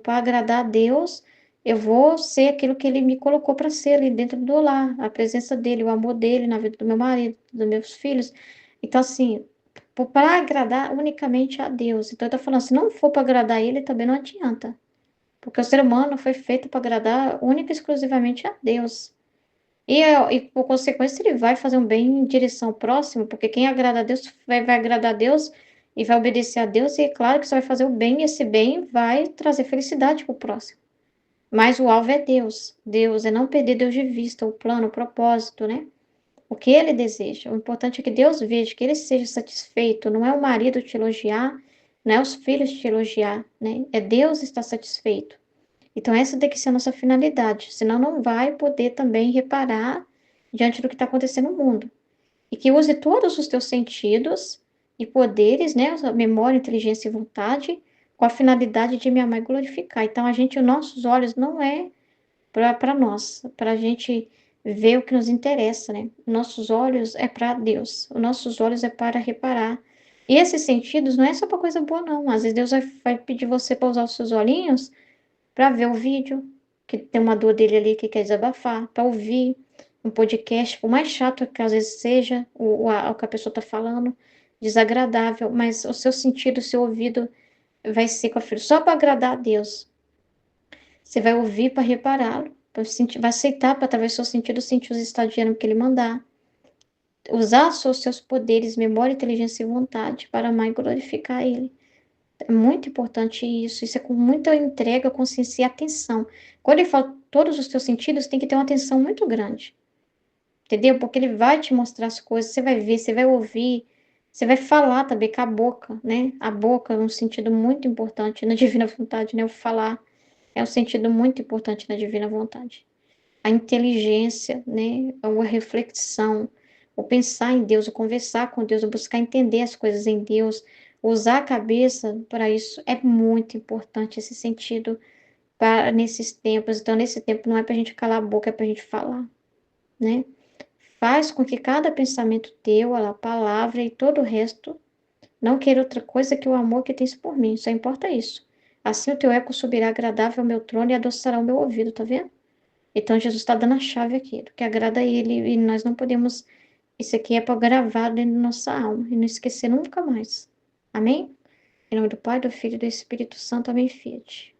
para agradar a Deus, eu vou ser aquilo que ele me colocou para ser ali dentro do lar, a presença dele, o amor dele na vida do meu marido, dos meus filhos. Então, assim, para agradar unicamente a Deus. Então, eu tô falando, se não for para agradar ele, também não adianta. Porque o ser humano foi feito para agradar única e exclusivamente a Deus. E por consequência, ele vai fazer um bem em direção ao próximo, porque quem agrada a Deus vai agradar a Deus e vai obedecer a Deus, e é claro que você vai fazer o bem, e esse bem vai trazer felicidade para o próximo. Mas o alvo é Deus. Deus é não perder Deus de vista, o plano, o propósito, né? O que ele deseja. O importante é que Deus veja, que ele seja satisfeito. Não é o marido te elogiar, não é os filhos te elogiar, né? É Deus estar satisfeito. Então, essa tem que ser a nossa finalidade, senão não vai poder também reparar diante do que está acontecendo no mundo. E que use todos os teus sentidos e poderes, né, a memória, inteligência e vontade, com a finalidade de me amar e glorificar. Então, os nossos olhos não é para nós, para a gente ver o que nos interessa, né? Nossos olhos é para Deus, os nossos olhos é para reparar. E esses sentidos não é só para coisa boa, não. Às vezes Deus vai pedir você para usar os seus olhinhos para ver o vídeo, que tem uma dor dele ali que quer desabafar, para ouvir um podcast, por mais chato que às vezes seja o que a pessoa está falando, desagradável, mas o seu sentido, o seu ouvido vai ser com a filha, só para agradar a Deus. Você vai ouvir para repará-lo, vai aceitar para através do seu sentido sentir os estados de ânimo que ele mandar. Usar os seus poderes, memória, inteligência e vontade para amar e glorificar ele. É muito importante isso. Isso é com muita entrega, consciência e atenção. Quando ele fala todos os teus sentidos, tem que ter uma atenção muito grande. Entendeu? Porque ele vai te mostrar as coisas, você vai ver, você vai ouvir, você vai falar também com a boca, né? A boca é um sentido muito importante na divina vontade, né? O falar é um sentido muito importante na divina vontade. A inteligência, né? A reflexão, o pensar em Deus, o conversar com Deus, o buscar entender as coisas em Deus, usar a cabeça para isso é muito importante esse sentido para nesses tempos. Então, nesse tempo não é para a gente calar a boca, é para a gente falar, né? Faz com que cada pensamento teu, a palavra e todo o resto não queira outra coisa que o amor que tens por mim. Só importa isso. Assim o teu eco subirá agradável ao meu trono e adoçará o meu ouvido, tá vendo? Então, Jesus está dando a chave aqui, do que agrada a Ele, e nós não podemos. Isso aqui é para gravar dentro da nossa alma e não esquecer nunca mais. Amém? Em nome do Pai, do Filho e do Espírito Santo. Amém, Fiat.